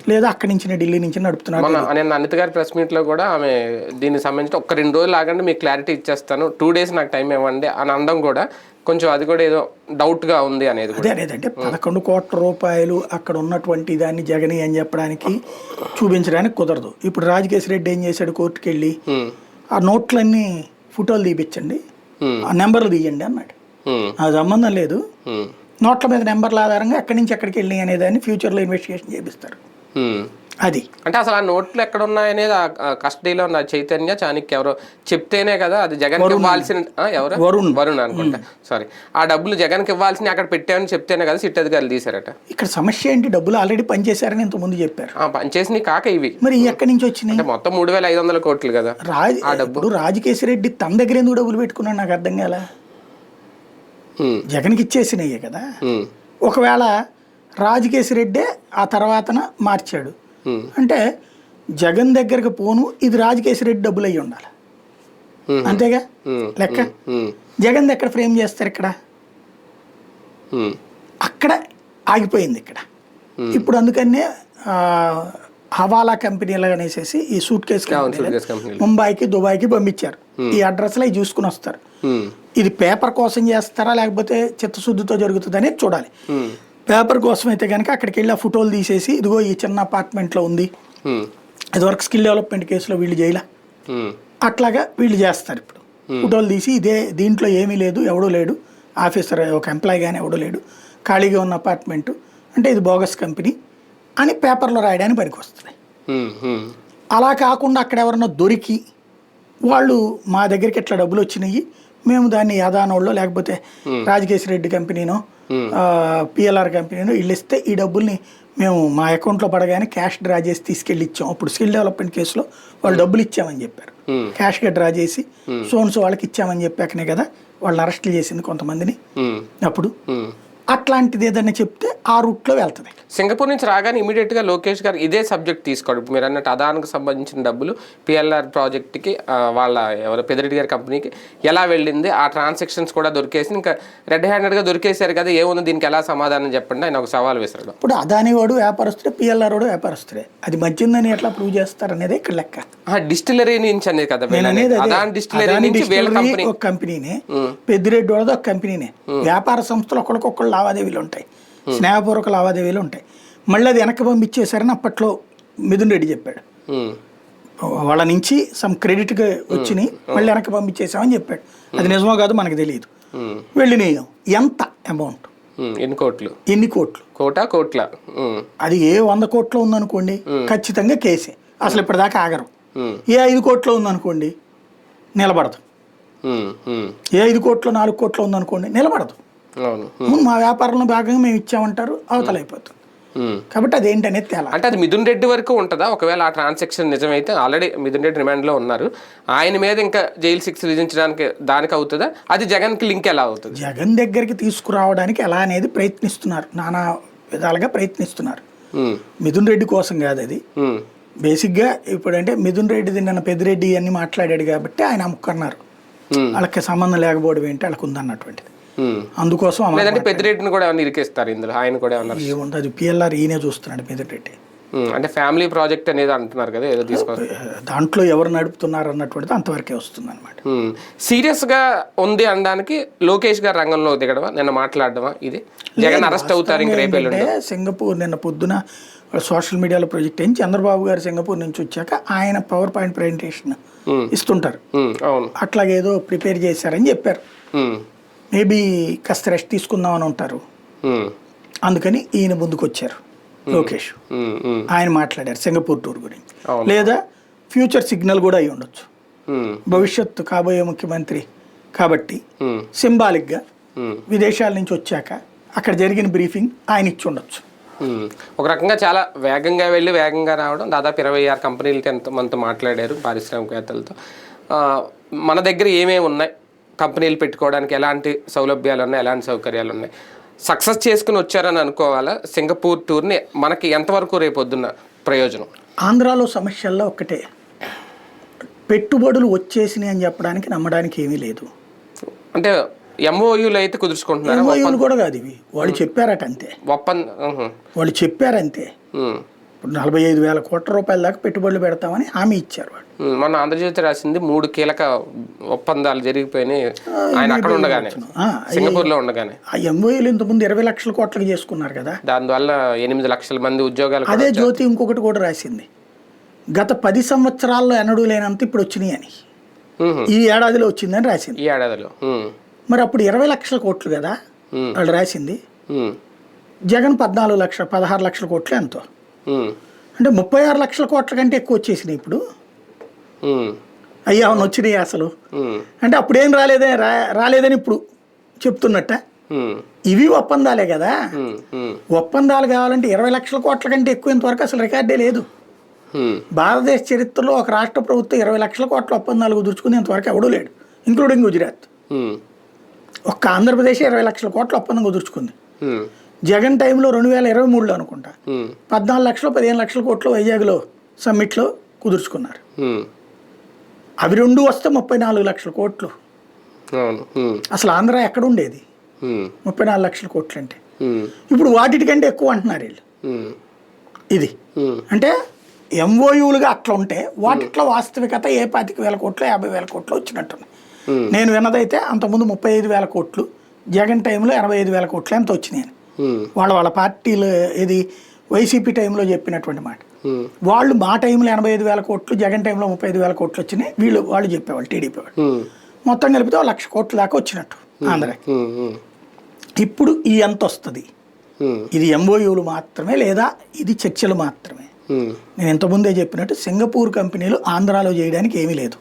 లేదా అక్కడి నుంచి ఢిల్లీ నుంచి నడుపుతున్నారు. నేను అనిత గారి ప్రెస్ మీట్ లో కూడా ఆమె దీనికి సంబంధించి 1-2 రోజులు ఆగండి, మీకు క్లారిటీ ఇచ్చేస్తాను, 2 days నాకు టైం ఇవ్వండి అని అనడం కూడా కొంచెం అది కూడా ఏదో డౌట్ గా ఉంది అనేది. అదే అనేదంటే 11 కోట్ల రూపాయలు అక్కడ ఉన్నటువంటి దాన్ని జగన్ అని చెప్పడానికి చూపించడానికి కుదరదు. ఇప్పుడు రాజకేశ్ రెడ్డి ఏం చేశాడు, కోర్టుకు వెళ్ళి ఆ నోట్లన్నీ ఫోటోలు తీపిచ్చండి, ఆ నెంబర్లు తీయండి అన్నాడు. ఆ సంబంధం లేదు, నోట్ల మీద నెంబర్ల ఆధారంగా ఎక్కడి నుంచి ఎక్కడికి వెళ్ళి అనేదాన్ని ఫ్యూచర్లో ఇన్వెస్టిగేషన్ చేపిస్తారు. అది అంటే అసలు ఆ నోట్లు ఎక్కడ ఉన్నాయనేది ఆ కస్టడీలో ఉన్న చైతన్య చాణక్య ఎవరో చెప్తేనే కదా అది జగన్ ఇవ్వాల్సిన, ఎవరు వరుణ్ అనుకుంటా, సారీ, ఆ డబ్బులు జగన్కి ఇవ్వాల్సిన అక్కడ పెట్టామని చెప్తేనే కదా సిట్ అధికారులు తీశారట. ఇక్కడ సమస్య ఏంటి? డబ్బులు ఆల్రెడీ పనిచేశారని ఇంత ముందు చెప్పారు. పనిచేసినవి కాక ఇవి మరి ఎక్కడి నుంచి వచ్చినాయి? మొత్తం 3500 కోట్లు కదా ఆ డబ్బు. రాజకేశ్ రెడ్డి తన దగ్గర ఎందుకు డబ్బులు పెట్టుకున్నాడు నాకు అర్థం కాల. జగన్కి ఇచ్చేసినయ్యే కదా. ఒకవేళ రాజకేశ్ రెడ్డే ఆ తర్వాతన మార్చాడు అంటే జగన్ దగ్గరకు పోను, ఇది రాజకేశ్ రెడ్డి డబ్బులు అయ్యి ఉండాలి, అంతేగా లెక్క. జగన్ ఎక్కడ ఫ్రేమ్ చేస్తారు? ఇక్కడ అక్కడ ఆగిపోయింది ఇక్కడ. ఇప్పుడు అందుకనే హవాలా కంపెనీలు అనేసి ఈ సూట్ కేసు ముంబైకి దుబాయ్కి పంపించారు. ఈ అడ్రస్లో అవి చూసుకుని వస్తారు. ఇది పేపర్ కోసం చేస్తారా లేకపోతే చిత్తశుద్ధితో జరుగుతుంది అనేది చూడాలి. పేపర్ కోసం అయితే కనుక అక్కడికి వెళ్ళి ఆ ఫోటోలు తీసేసి ఇదిగో ఈ చిన్న అపార్ట్మెంట్లో ఉంది, ఇదివరకు స్కిల్ డెవలప్మెంట్ కేసులో వీళ్ళు చేయలే, అట్లాగా వీళ్ళు చేస్తారు. ఇప్పుడు ఫోటోలు తీసి ఇదే దీంట్లో ఏమీ లేదు, ఎవడూ లేడు, ఆఫీసర్ ఒక ఎంప్లాయీ కానీ ఎవడూ లేడు, ఖాళీగా ఉన్న అపార్ట్మెంటు, అంటే ఇది బోగస్ కంపెనీ అని పేపర్లో రాయడానికి పనికి వస్తుంది. అలా కాకుండా అక్కడ ఎవరన్నా దొరికి వాళ్ళు మా దగ్గరికి ఎట్లా డబ్బులు వచ్చినాయి, మేము దాన్ని యాదానోళ్ళో లేకపోతే రాజకేశ్ రెడ్డి కంపెనీనో పిఎల్ఆర్ కంపెనీనో వీళ్ళు ఇస్తే ఈ డబ్బుల్ని మేము మా అకౌంట్లో పడగానే క్యాష్ డ్రా చేసి తీసుకెళ్ళి ఇచ్చాం. అప్పుడు స్కిల్ డెవలప్మెంట్ కేసులో వాళ్ళు డబ్బులు ఇచ్చామని చెప్పారు, క్యాష్గా డ్రా చేసి సోన్స్ వాళ్ళకి ఇచ్చామని చెప్పాకనే కదా వాళ్ళని అరెస్టులు చేసింది కొంతమందిని. అప్పుడు అట్లాంటిది ఏదైనా చెప్తే ఆ రూట్లో వెళ్తుంది. సింగపూర్ నుంచి రాగానే ఇమీడియట్గా లోకేష్ గారు ఇదే సబ్జెక్ట్ తీసుకోండి. మీరు అన్నట్టు అదానికి సంబంధించిన డబ్బులు పిఎల్ఆర్ ప్రాజెక్ట్కి వాళ్ళ ఎవరు పెద్దిరెడ్డి గారి కంపెనీకి ఎలా వెళ్ళింది, ఆ ట్రాన్సాక్షన్స్ కూడా దొరికేసి ఇంకా రెడ్ హ్యాండెడ్గా దొరికేశారు కదా, ఏముంది దీనికి ఎలా సమాధానం చెప్పండి ఆయన ఒక సవాల్ వేశాడు. ఇప్పుడు అదాని వాడు వ్యాపారస్తుడే, పిఎల్ఆర్ వాడు వ్యాపారస్తుడే, అది మంచిదని ఎట్లా ప్రూవ్ చేస్తారు అనేది ఇక్కడ లెక్క. డిస్టిలరీ నుంచి అనేది కదా అదాని డిస్టిలరీ నుంచి ఒక కంపెనీనే, పెద్దిరెడ్డి వాడు ఒక కంపెనీనే, వ్యాపార సంస్థలు ఒకరికొకరు లావాదేవీలు ఉంటాయి, స్నేహపూర్వక లావాదేవీలు ఉంటాయి. మళ్ళీ అది వెనక్కి పంపించేశారని అప్పట్లో మిథున్ రెడ్డి చెప్పాడు. వాళ్ళ నుంచి సమ్ క్రెడిట్గా వచ్చినాయి మళ్ళీ వెనక్కి పంపించేసామని చెప్పాడు. అది నిజమో కాదు మనకు తెలియదు. వెళ్ళినాయి ఎంత అమౌంట్, ఎన్ని కోట్లు, కోట్ల అది ఏ 100 కోట్లు ఉందనుకోండి ఖచ్చితంగా కేసే, అసలు ఇప్పటిదాకా ఆగరు. ఏ 5 కోట్లు ఉందనుకోండి నిలబడదు, ఏ 5 కోట్లు 4 కోట్లు ఉందనుకోండి నిలబడదు. మా వ్యాపారంలో భాగంగా మేము ఇచ్చామంటారు, అవతలైపోతుంది. కాబట్టి అదేంటనేది తేలా. అంటే అది మిథున్ రెడ్డి వరకు ఉంటుందా ఒకవేళ ఆ ట్రాన్సాక్షన్ నిజమైతే? ఆల్రెడీ మిథున్ రెడ్డి రిమాండ్లో ఉన్నారు, ఆయన మీద ఇంకా జైలు శిక్ష విధించడానికి దానికి అవుతుందా? అది జగన్కి లింక్ ఎలా అవుతుంది? జగన్ దగ్గరికి తీసుకురావడానికి ఎలా అనేది ప్రయత్నిస్తున్నారు, నానా విధాలుగా ప్రయత్నిస్తున్నారు. మిథున్ రెడ్డి కోసం కాదు అది. బేసిక్గా ఇప్పుడంటే మిథున్ రెడ్డిది నిన్న పెద్దిరెడ్డి అన్ని మాట్లాడాడు కాబట్టి ఆయన అమ్ముకున్నారు. వాళ్ళకి సంబంధం లేకపోవడం ఏంటి, వాళ్ళకి ఉందన్నటువంటిది. అందుకోసం లేదంటే పెద్దిరెడ్డిని కూడా ఏమన్నా ఇరికిస్తారు ఇందులో, ఆయన కూడా ఏమన్నారు? ఏముంది, అది పిఎల్ఆర్ ఈయనే చూస్తున్నాడు పెద్దిరెడ్డి. అంటే ఫ్యామిలీ ప్రాజెక్ట్ అనేది అంటున్నారు కదా, ఏదో తీసుకోవాలి, దాంట్లో ఎవరు నడుపుతున్నారు అన్నటువంటిది అంతవరకే వస్తుంది అనమాట. సీరియస్గా ఉంది అనడానికి లోకేష్ గారు రంగంలో దిగడమా, నిన్న మాట్లాడడమా? ఇది జగన్ అరెస్ట్ అవుతారు ఇంక రేపు ఎల్లుండి. సింగపూర్ నిన్న పొద్దున సోషల్ మీడియాలో ప్రొజెక్ట్ అయింది. చంద్రబాబు గారు సింగపూర్ నుంచి వచ్చాక ఆయన పవర్ పాయింట్ ప్రజెంటేషన్ ఇస్తుంటారు, అట్లాగేదో ప్రిపేర్ చేశారని చెప్పారు. మేబీ కాస్త రెస్ట్ తీసుకుందామని ఉంటారు, అందుకని ఈయన ముందుకు వచ్చారు లోకేష్. ఆయన మాట్లాడారు సింగపూర్ టూర్ గురించి. లేదా ఫ్యూచర్ సిగ్నల్ కూడా అయి ఉండొచ్చు, భవిష్యత్తు కాబోయే ముఖ్యమంత్రి కాబట్టి సింబాలిక్గా విదేశాల నుంచి వచ్చాక అక్కడ జరిగిన బ్రీఫింగ్ ఆయన ఇచ్చి ఉండొచ్చు. ఒక రకంగా చాలా వేగంగా వెళ్ళి వేగంగా రావడం. దాదాపు 26 కంపెనీలతో ఎంతమందితో మాట్లాడారు, పారిశ్రామికవేత్తలతో. మన దగ్గర ఏమేమి ఉన్నాయి, కంపెనీలు పెట్టుకోవడానికి ఎలాంటి సౌలభ్యాలు ఉన్నాయి, ఎలాంటి సౌకర్యాలు ఉన్నాయి, సక్సెస్ చేసుకుని వచ్చారని అనుకోవాలా? సింగపూర్ టూర్ని మనకి ఎంతవరకు రేపొద్దున్న ప్రయోజనం? ఆంధ్రాలో సమస్యల్లో ఒక్కటే, పెట్టుబడులు వచ్చేసినాయి అని చెప్పడానికి నమ్మడానికి ఏమీ లేదు. అంటే ఎంఓయూలు అయితే కుదుర్చుకుంటున్నారు, ఎంఓయూలు కూడా కాదు ఇవి, వాళ్ళు చెప్పారట అంతే. వాళ్ళు చెప్పారంతే. ఇప్పుడు 45,000 కోట్ల రూపాయల దాకా పెట్టుబడులు పెడతామని హామీ ఇచ్చారు వాళ్ళు. మన ఆంధ్రజ్యోతి రాసింది 3 కీలక ఒప్పందాలు జరిగిపోయినాయి ఆయన అక్కడ ఉండగానే, సింగపూర్ లో ఉండగానే. ఆ ఎంఓయూలు ఇంతకుముందు 20 లక్షల కోట్లకి చేసుకున్నారు కదా, దానివల్ల 8 లక్షల మంది ఉద్యోగాలు. అదే జ్యోతి ఇంకొకటి కూడా రాసింది, గత 10 సంవత్సరాల్లో ఎన్నడూ లేనంత ఇప్పుడు వచ్చినాయి అని, ఈ ఏడాదిలో వచ్చిందని రాసింది. ఈ ఏడాదిలో మరి అప్పుడు 20 లక్షల కోట్లు కదా వాళ్ళు రాసింది. జగన్ 16 లక్షల కోట్లు ఎంతో, అంటే 36 లక్షల కోట్ల కంటే ఎక్కువ వచ్చేసినాయి ఇప్పుడు. అయ్యా వచ్చినాయి అసలు, అంటే అప్పుడేం రాలేదని ఇప్పుడు చెప్తున్నట్ట. ఇవి ఒప్పందాలే కదా, ఒప్పందాలు కావాలంటే 20 లక్షల కోట్ల కంటే ఎక్కువ ఇంతవరకు అసలు రికార్డే లేదు. భారతదేశ చరిత్రలో ఒక రాష్ట్ర ప్రభుత్వం 20 లక్షల కోట్ల ఒప్పందాలు కుదుర్చుకుని ఇంతవరకు ఎవడూ లేడు, ఇంక్లూడింగ్ గుజరాత్. ఒక్క ఆంధ్రప్రదేశ్ 20 లక్షల కోట్ల ఒప్పందం కుదుర్చుకుంది. జగన్ టైంలో 2023లో అనుకుంటా 14 లక్షలు 15 లక్షల కోట్లు వైజాగ్లో సమ్మిట్లో కుదుర్చుకున్నారు. అవి రెండు వస్తే 34 లక్షల కోట్లు. అసలు ఆంధ్ర ఎక్కడ ఉండేది 34 లక్షల కోట్లు అంటే? ఇప్పుడు వాటికంటే ఎక్కువ అంటున్నారు వీళ్ళు. ఇది అంటే ఎంఓయూలుగా అట్లా ఉంటే వాటిట్లో వాస్తవికత 25,000 కోట్లు 50,000 కోట్లు వచ్చినట్టున్నాయి. నేను విన్నదైతే అంతకుముందు 35,000 కోట్లు, జగన్ టైంలో 85,000 కోట్లు ఎంత వచ్చినాయి అని వాళ్ళ పార్టీలు ఇది వైసీపీ టైంలో చెప్పినటువంటి మాట. వాళ్ళు మా టైంలో 85,000 కోట్లు, జగన్ టైంలో 35,000 కోట్లు వచ్చినాయి వాళ్ళు చెప్పేవాళ్ళు, టీడీపీ వాళ్ళు. మొత్తం కలిపితే 1,00,000 కోట్ల దాకా వచ్చినట్టు ఆంధ్రాకి. ఇప్పుడు ఈ ఎంత వస్తుంది? ఇది ఎంఓయూలు మాత్రమే లేదా ఇది చర్చలు మాత్రమే. నేను ఇంతకుముందే చెప్పినట్టు సింగపూర్ కంపెనీలు ఆంధ్రాలో చేయడానికి ఏమీ లేదు.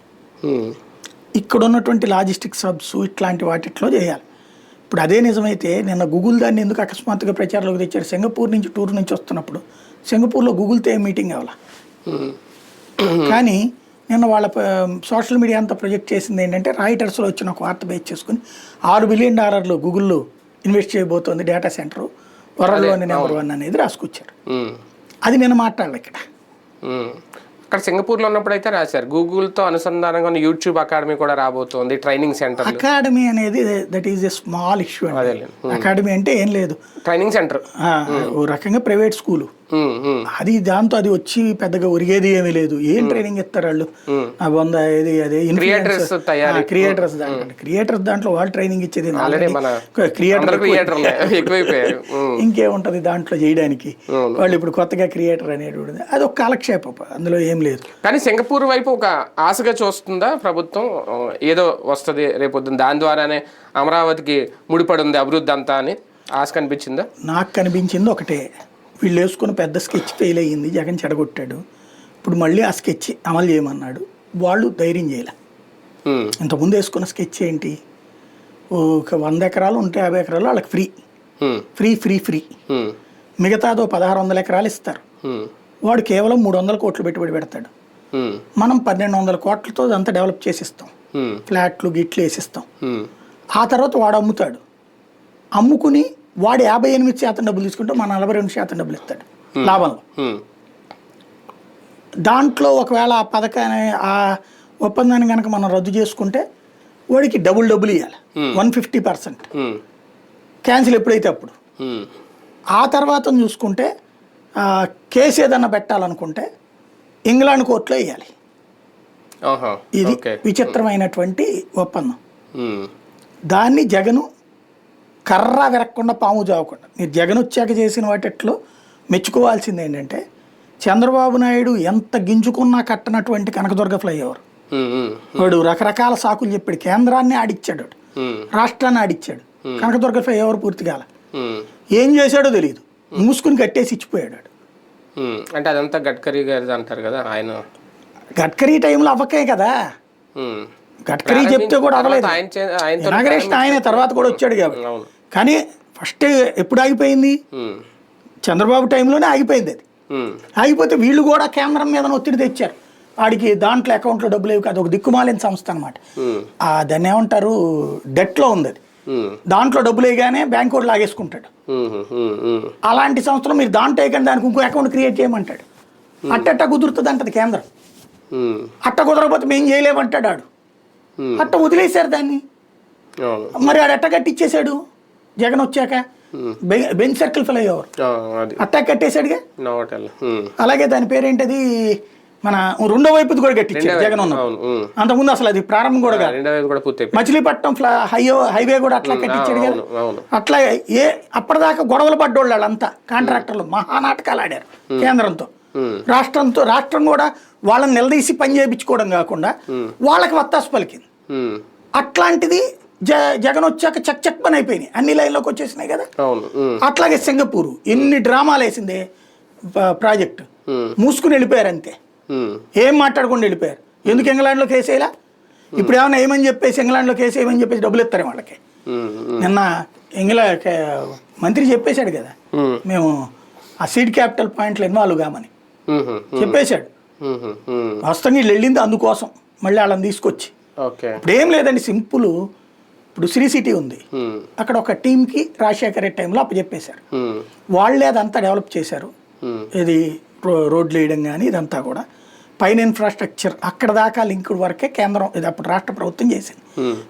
ఇక్కడ ఉన్నటువంటి లాజిస్టిక్స్ హబ్స్ ఇట్లాంటి వాటిట్లో చేయాలి. ఇప్పుడు అదే నిజమైతే నిన్న గూగుల్ దాన్ని ఎందుకు అకస్మాత్తుగా ప్రచారంలోకి తెచ్చారు? సింగపూర్ నుంచి టూర్ నుంచి వస్తున్నప్పుడు సింగపూర్లో గూగుల్తో ఏం మీటింగ్ అవ్వాల. కానీ నిన్న వాళ్ళ సోషల్ మీడియా అంతా ప్రొజెక్ట్ చేసింది ఏంటంటే, రాయిటర్స్లో వచ్చిన ఒక వార్త బేస్ చేసుకుని $6 బిలియన్ గూగుల్లో ఇన్వెస్ట్ చేయబోతోంది డేటా సెంటర్, వరల్డ్లోని నెంబర్ 1 అనేది రాసుకొచ్చారు. అది నేను మాట్లాడాలి ఇక్కడ. అక్కడ సింగపూర్లో ఉన్నప్పుడు అయితే రాశారు, గూగుల్తో అనుసంధానంగా ఉన్న యూట్యూబ్ అకాడమీ కూడా రాబోతోంది, ట్రైనింగ్ సెంటర్. అకాడమీ అనేది that is a small issue. Academy అంటే ఏం లేదు, ట్రైనింగ్ సెంటర్, ఓ రకంగా ప్రైవేట్ స్కూలు. అది దాంతో అది వచ్చి పెద్దగా ఒరిగేది ఏమీ లేదు. ఏం ట్రైనింగ్ ఇస్తారు వాళ్ళు? అదే క్రియేటర్స్ దాంట్లో వాళ్ళు ట్రైనింగ్ ఇచ్చేది. ఇంకేముంటది దాంట్లో చేయడానికి? వాళ్ళు ఇప్పుడు కొత్తగా క్రియేటర్ అనేటువంటి అది ఒక కాలక్షేపం, అందులో ఏం లేదు. కానీ సింగపూర్ వైపు ఒక ఆశగా చూస్తుందా ప్రభుత్వం? ఏదో వస్తుంది రేపొద్దున, దాని ద్వారానే అమరావతికి ముడిపడి ఉంది అభివృద్ధి అంతా అని ఆశ కనిపించిందా? నాకు కనిపించింది ఒకటే, వీళ్ళు వేసుకున్న పెద్ద స్కెచ్ ఫెయిల్ అయ్యింది, జగన్ చెడగొట్టాడు, ఇప్పుడు మళ్ళీ ఆ స్కెచ్ అమలు చేయమన్నాడు, వాళ్ళు ధైర్యం చేయలే. ఇంతకుముందు వేసుకున్న స్కెచ్ ఏంటి? ఒక 100 ఎకరాలు ఉంటే 50 ఎకరాలు వాళ్ళకి ఫ్రీ ఫ్రీ ఫ్రీ ఫ్రీ మిగతాదో 1600 ఎకరాలు ఇస్తారు. వాడు కేవలం 300 కోట్లు పెట్టుబడి పెడతాడు. మనం 1200 కోట్లతో అంతా డెవలప్ చేసిస్తాం, ఫ్లాట్లు గిట్లు వేసిస్తాం. ఆ తర్వాత వాడు అమ్ముతాడు. అమ్ముకుని వాడు 58% డబ్బులు తీసుకుంటే మన 42% డబ్బులు ఇస్తాడు లాభంలో. దాంట్లో ఒకవేళ ఆ పథకాన్ని ఆ ఒప్పందాన్ని కనుక మనం రద్దు చేసుకుంటే వాడికి డబుల్ ఇవ్వాలి, 150%. క్యాన్సిల్ ఎప్పుడైతే అప్పుడు. ఆ తర్వాత చూసుకుంటే కేసు ఏదన్నా పెట్టాలనుకుంటే ఇంగ్లాండ్ కోర్టులో వేయాలి. ఇది విచిత్రమైనటువంటి ఒప్పందం. దాన్ని జగను కర్ర విరక్కుండా పాము చావకుండా, మీరు జగన్ వచ్చాక చేసిన వాటిట్లో మెచ్చుకోవాల్సింది ఏంటంటే చంద్రబాబు నాయుడు ఎంత గింజుకున్నా కట్టనటువంటి కనకదుర్గ ఫ్లైఓవర్ వాడు రకరకాల సాకులు చెప్పాడు. కేంద్రాన్ని ఆడిచ్చాడు, రాష్ట్రాన్ని ఆడిచ్చాడు. కనకదుర్గ ఫ్లైఓవర్ పూర్తి కాల. ఏం చేశాడో తెలియదు, మూసుకుని కట్టేసి ఇచ్చిపోయాడు. అంటే అదంతా గడ్కరీ గారి అంటారు కదా, ఆయన గడ్కరీ టైంలో అవ్వకే కదా, గడ్కరీ చెప్తే కూడా అవ్వలేదు. ఇనాగరేషన్ ఆయన తర్వాత కూడా వచ్చాడు కాబట్టి. కానీ ఫస్ట్ ఎప్పుడు ఆగిపోయింది? చంద్రబాబు టైంలోనే ఆగిపోయింది. అది ఆగిపోతే వీళ్ళు కూడా కేంద్రం మీద ఒత్తిడి తెచ్చారు. వాడికి దాంట్లో అకౌంట్లో డబ్బులు లేవు కదా, ఒక దిక్కుమాలిన సంస్థ అనమాట. దాన్ని ఏమంటారు, డెట్లో ఉంది అది. దాంట్లో డబ్బులు వేయగానే బ్యాంక్ కూడా లాగేసుకుంటాడు. అలాంటి సంస్థలో మీరు దాంట్లో వేయగానే దానికి ఇంకో అకౌంట్ క్రియేట్ చేయమంటాడు. అట్ట కుదురుతుంది అంటది కేంద్రం. అట్ట కుదరకపోతే మేము చేయలేమంటాడు ఆడు. అట్ట వదిలేశారు దాన్ని. మరి ఆడు ఎట్ట కట్టిచ్చేసాడు జగన్ వచ్చాక? బెంచ్ సర్కిల్ ఫ్లైఓవర్ అట్టా కట్టేశాడుగా. అలాగే దాని పేరేంటది, మన రెండో వైపు కూడా కట్టించాడు జగన్ ఉన్నప్పుడు. అంతకుముందు అసలు అది ప్రారంభం కూడా కాదు. మచిలీపట్నం హైవే కూడా అట్లా కట్టించాడు కదా. అట్లా అప్పటిదాకా గొడవలు పడ్డోళ్ళు వాళ్ళంతా కాంట్రాక్టర్లు మహానాటకాలు ఆడారు కేంద్రంతో. రాష్ట్రం కూడా వాళ్ళని నిలదీసి పని చేయించుకోవడం కాకుండా వాళ్ళకి వత్తాసు పలికింది. అట్లాంటిది జగన్ వచ్చాక చక్ పని అయిపోయినాయి, అన్ని లైన్లోకి వచ్చేసినాయి కదా. అట్లాగే సింగపూర్ ఎన్ని డ్రామాలు వేసిందే ప్రాజెక్టు, మూసుకుని వెళ్ళిపోయారు అంతే. ఏం మాట్లాడకుండా వెళ్ళిపోయారు. ఎందుకు ఇంగ్లాండ్లో కేసు వేయలా? ఇప్పుడు ఏమైనా ఏమని చెప్పేసి ఇంగ్లాండ్లో కేసు ఏమని చెప్పేసి డబ్బులు ఇస్తారు వాళ్ళకి. నిన్న మంత్రి చెప్పేశాడు కదా, మేము ఆ సీడ్ క్యాపిటల్ పాయింట్లు ఇన్వాల్వ్ కామని చెప్పేశాడు. వాస్తవంగా వీళ్ళు వెళ్ళింది అందుకోసం, మళ్ళీ వాళ్ళని తీసుకొచ్చి. ఇప్పుడు ఏం లేదండి, సింపుల్. ఇప్పుడు శ్రీ సిటీ ఉంది, అక్కడ ఒక టీంకి రాజశేఖర రెడ్డి టైంలో అప్పచెప్పేశారు. వాళ్ళే అదంతా డెవలప్ చేశారు. ఇది రోడ్లు వేయడం కానీ ఇదంతా కూడా పైన ఇన్ఫ్రాస్ట్రక్చర్ అక్కడ దాకా లింక్డ్ వరకే కేంద్రం, ఇది అప్పుడు రాష్ట్ర ప్రభుత్వం చేసింది.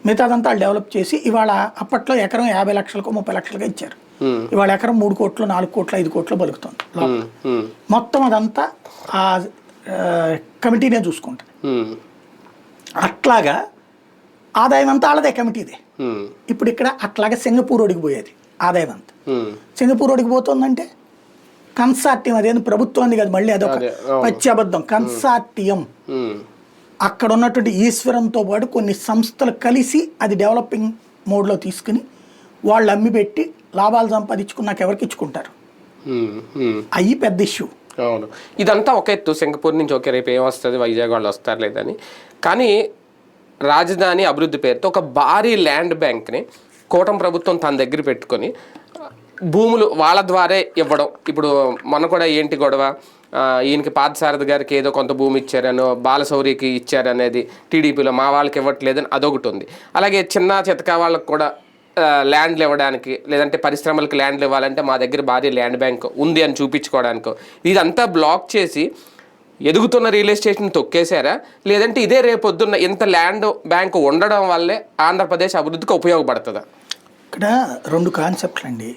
మిగతాదంతా వాళ్ళు డెవలప్ చేసి ఇవాళ అప్పట్లో ఎకరం 50 లక్షలకు 30 లక్షలుగా ఇచ్చారు. ఇవాళ ఎకరం 3 కోట్లు 4 కోట్లు 5 కోట్లు బలుకుతుంది. మొత్తం అదంతా ఆ కమిటీనే చూసుకుంటుంది. అట్లాగా ఆదాయం అంతా వాళ్ళదే, కమిటీదే. ఇప్పుడు ఇక్కడ అట్లాగే సింగపూర్ ఒడిగిపోయేది ఆదాయం అంతా. సింగపూర్ ఒడిగిపోతుందంటే కన్సార్టియం, అదేంటి ప్రభుత్వాన్ని కాదు, మళ్ళీ అదొక పచ్చి అబద్ధం. కన్సార్టియం అక్కడ ఉన్నటువంటి ఈశ్వరంతో పాటు కొన్ని సంస్థలు కలిసి అది డెవలపింగ్ మోడ్లో తీసుకుని వాళ్ళు అమ్మి పెట్టి లాభాలు సంపాదించుకున్నాక ఎవరికి ఇచ్చుకుంటారు, అవి పెద్ద ఇష్యూ. అవును, ఇదంతా ఒక ఎత్తు. సింగపూర్ నుంచి ఓకే రేపు ఏమొస్తుంది, వైజాగ్ వాళ్ళు వస్తారు లేదని. కానీ రాజధాని అభివృద్ధి పేరుతో ఒక భారీ ల్యాండ్ బ్యాంక్ని కూటమి ప్రభుత్వం తన దగ్గర పెట్టుకొని భూములు వాళ్ళ ద్వారే ఇవ్వడం. ఇప్పుడు మొన్న కూడా ఏంటి గొడవ, ఈయనకి పార్థసారథి గారికి ఏదో కొంత భూమి ఇచ్చారనో, బాలశౌరికి ఇచ్చారనేది టీడీపీలో, మా వాళ్ళకి ఇవ్వట్లేదని అదొకటి ఉంది. అలాగే చిన్న చితకా వాళ్ళకి కూడా ల్యాండ్లు ఇవ్వడానికి, లేదంటే పరిశ్రమలకు ల్యాండ్లు ఇవ్వాలంటే మా దగ్గర భారీ ల్యాండ్ బ్యాంక్ ఉంది అని చూపించుకోవడానికో, ఇదంతా బ్లాక్ చేసి ఎదుగుతున్న రియల్ ఎస్టేట్ని తొక్కేశారా? లేదంటే ఇదే రేపొద్దున్న ఇంత ల్యాండ్ బ్యాంక్ ఉండడం వల్లే ఆంధ్రప్రదేశ్ అభివృద్ధికి ఉపయోగపడుతుందా? ఇక్కడ 2 కాన్సెప్ట్లు అండి.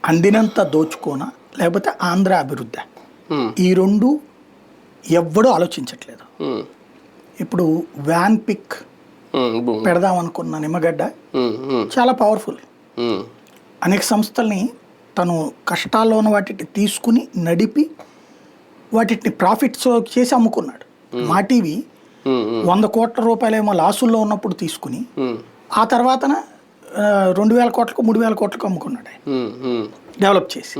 అందినంత దోచుకోనా లేకపోతే ఆంధ్ర అభివృద్ధి, ఈ 2 ఎవ్వడూ ఆలోచించట్లేదు. ఇప్పుడు వ్యాన్ పిక్ పెడదాం అనుకున్న నిమ్మగడ్డ చాలా పవర్ఫుల్. అనేక సంస్థల్ని తను కష్టాల్లో ఉన్న వాటిని తీసుకుని నడిపి వాటిని ప్రాఫిట్స్ చేసి అమ్ముకున్నాడు. మా టీవీ 100 కోట్ల రూపాయలేమో లాసుల్లో ఉన్నప్పుడు తీసుకుని ఆ తర్వాత 2,000 కోట్లకు 3,000 కోట్లకు అమ్ముకున్నాడు డెవలప్ చేసి.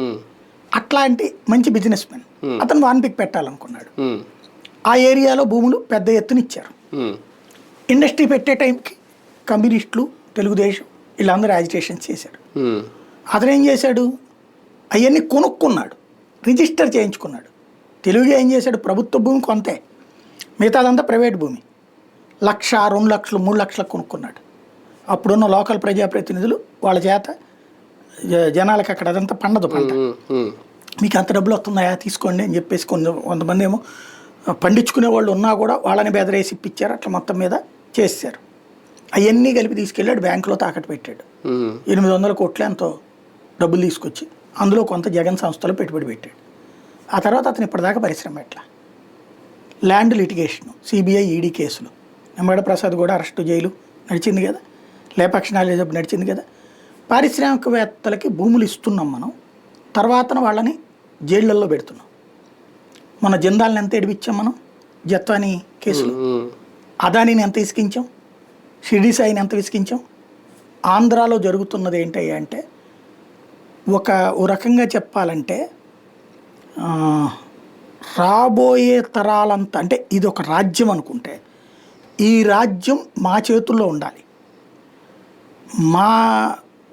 అట్లాంటి మంచి బిజినెస్ మ్యాన్. అతను వాన్ పిక్ పెట్టాలనుకున్నాడు. ఆ ఏరియాలో భూములు పెద్ద ఎత్తున ఇచ్చారు. ఇండస్ట్రీ పెట్టే టైంకి కమ్యూనిస్టులు, తెలుగుదేశం వీళ్ళందరూ యాజిటేషన్ చేశారు. అతను ఏం చేశాడు, అవన్నీ కొనుక్కున్నాడు, రిజిస్టర్ చేయించుకున్నాడు. తెలుగుగా ఏం చేశాడు, ప్రభుత్వ భూమి కొంతే, మిగతాదంతా ప్రైవేట్ భూమి. 1,00,000, 2 లక్షలు, 3 లక్షలకు కొనుక్కున్నాడు. అప్పుడున్న లోకల్ ప్రజాప్రతినిధులు వాళ్ళ చేత జనాలకు అక్కడ అదంతా పండదు పంట, మీకు అంత డబ్బులు వస్తున్నాయా తీసుకోండి అని చెప్పేసి కొంతమంది ఏమో పండించుకునే వాళ్ళు ఉన్నా కూడా వాళ్ళని బెదరేసి ఇప్పించారు. అట్లా మొత్తం మీద చేశారు. అవన్నీ కలిపి తీసుకెళ్ళాడు, బ్యాంకులో తాకట్టు పెట్టాడు. 800 కోట్ల ఎంతో డబ్బులు తీసుకొచ్చి అందులో కొంత జగన్ సంస్థలో పెట్టుబడి పెట్టాడు. ఆ తర్వాత అతను ఇప్పటిదాకా పరిశ్రమ ఎట్లా ల్యాండ్ లిటిగేషను, సిబిఐ ఈడీ కేసులు, వెంబడ ప్రసాద్ కూడా అరెస్టు, జైలు నడిచింది కదా, లేపాక్షి నాలేజబ్ నడిచింది కదా. పారిశ్రామికవేత్తలకి భూములు ఇస్తున్నాం మనం, తర్వాత వాళ్ళని జైళ్ళల్లో పెడుతున్నాం. మన జిందాల్ని ఎంత ఎడిపించాం మనం, జత్వాని కేసులు, అదానీని ఎంత ఇసికించాం, షిరిడి సాయిని ఎంత విసికించాం. ఆంధ్రాలో జరుగుతున్నది ఏంటయ్యా అంటే, ఓ రకంగా చెప్పాలంటే రాబోయే తరాలంతా, అంటే ఇది ఒక రాజ్యం అనుకుంటే ఈ రాజ్యం మా చేతుల్లో ఉండాలి, మా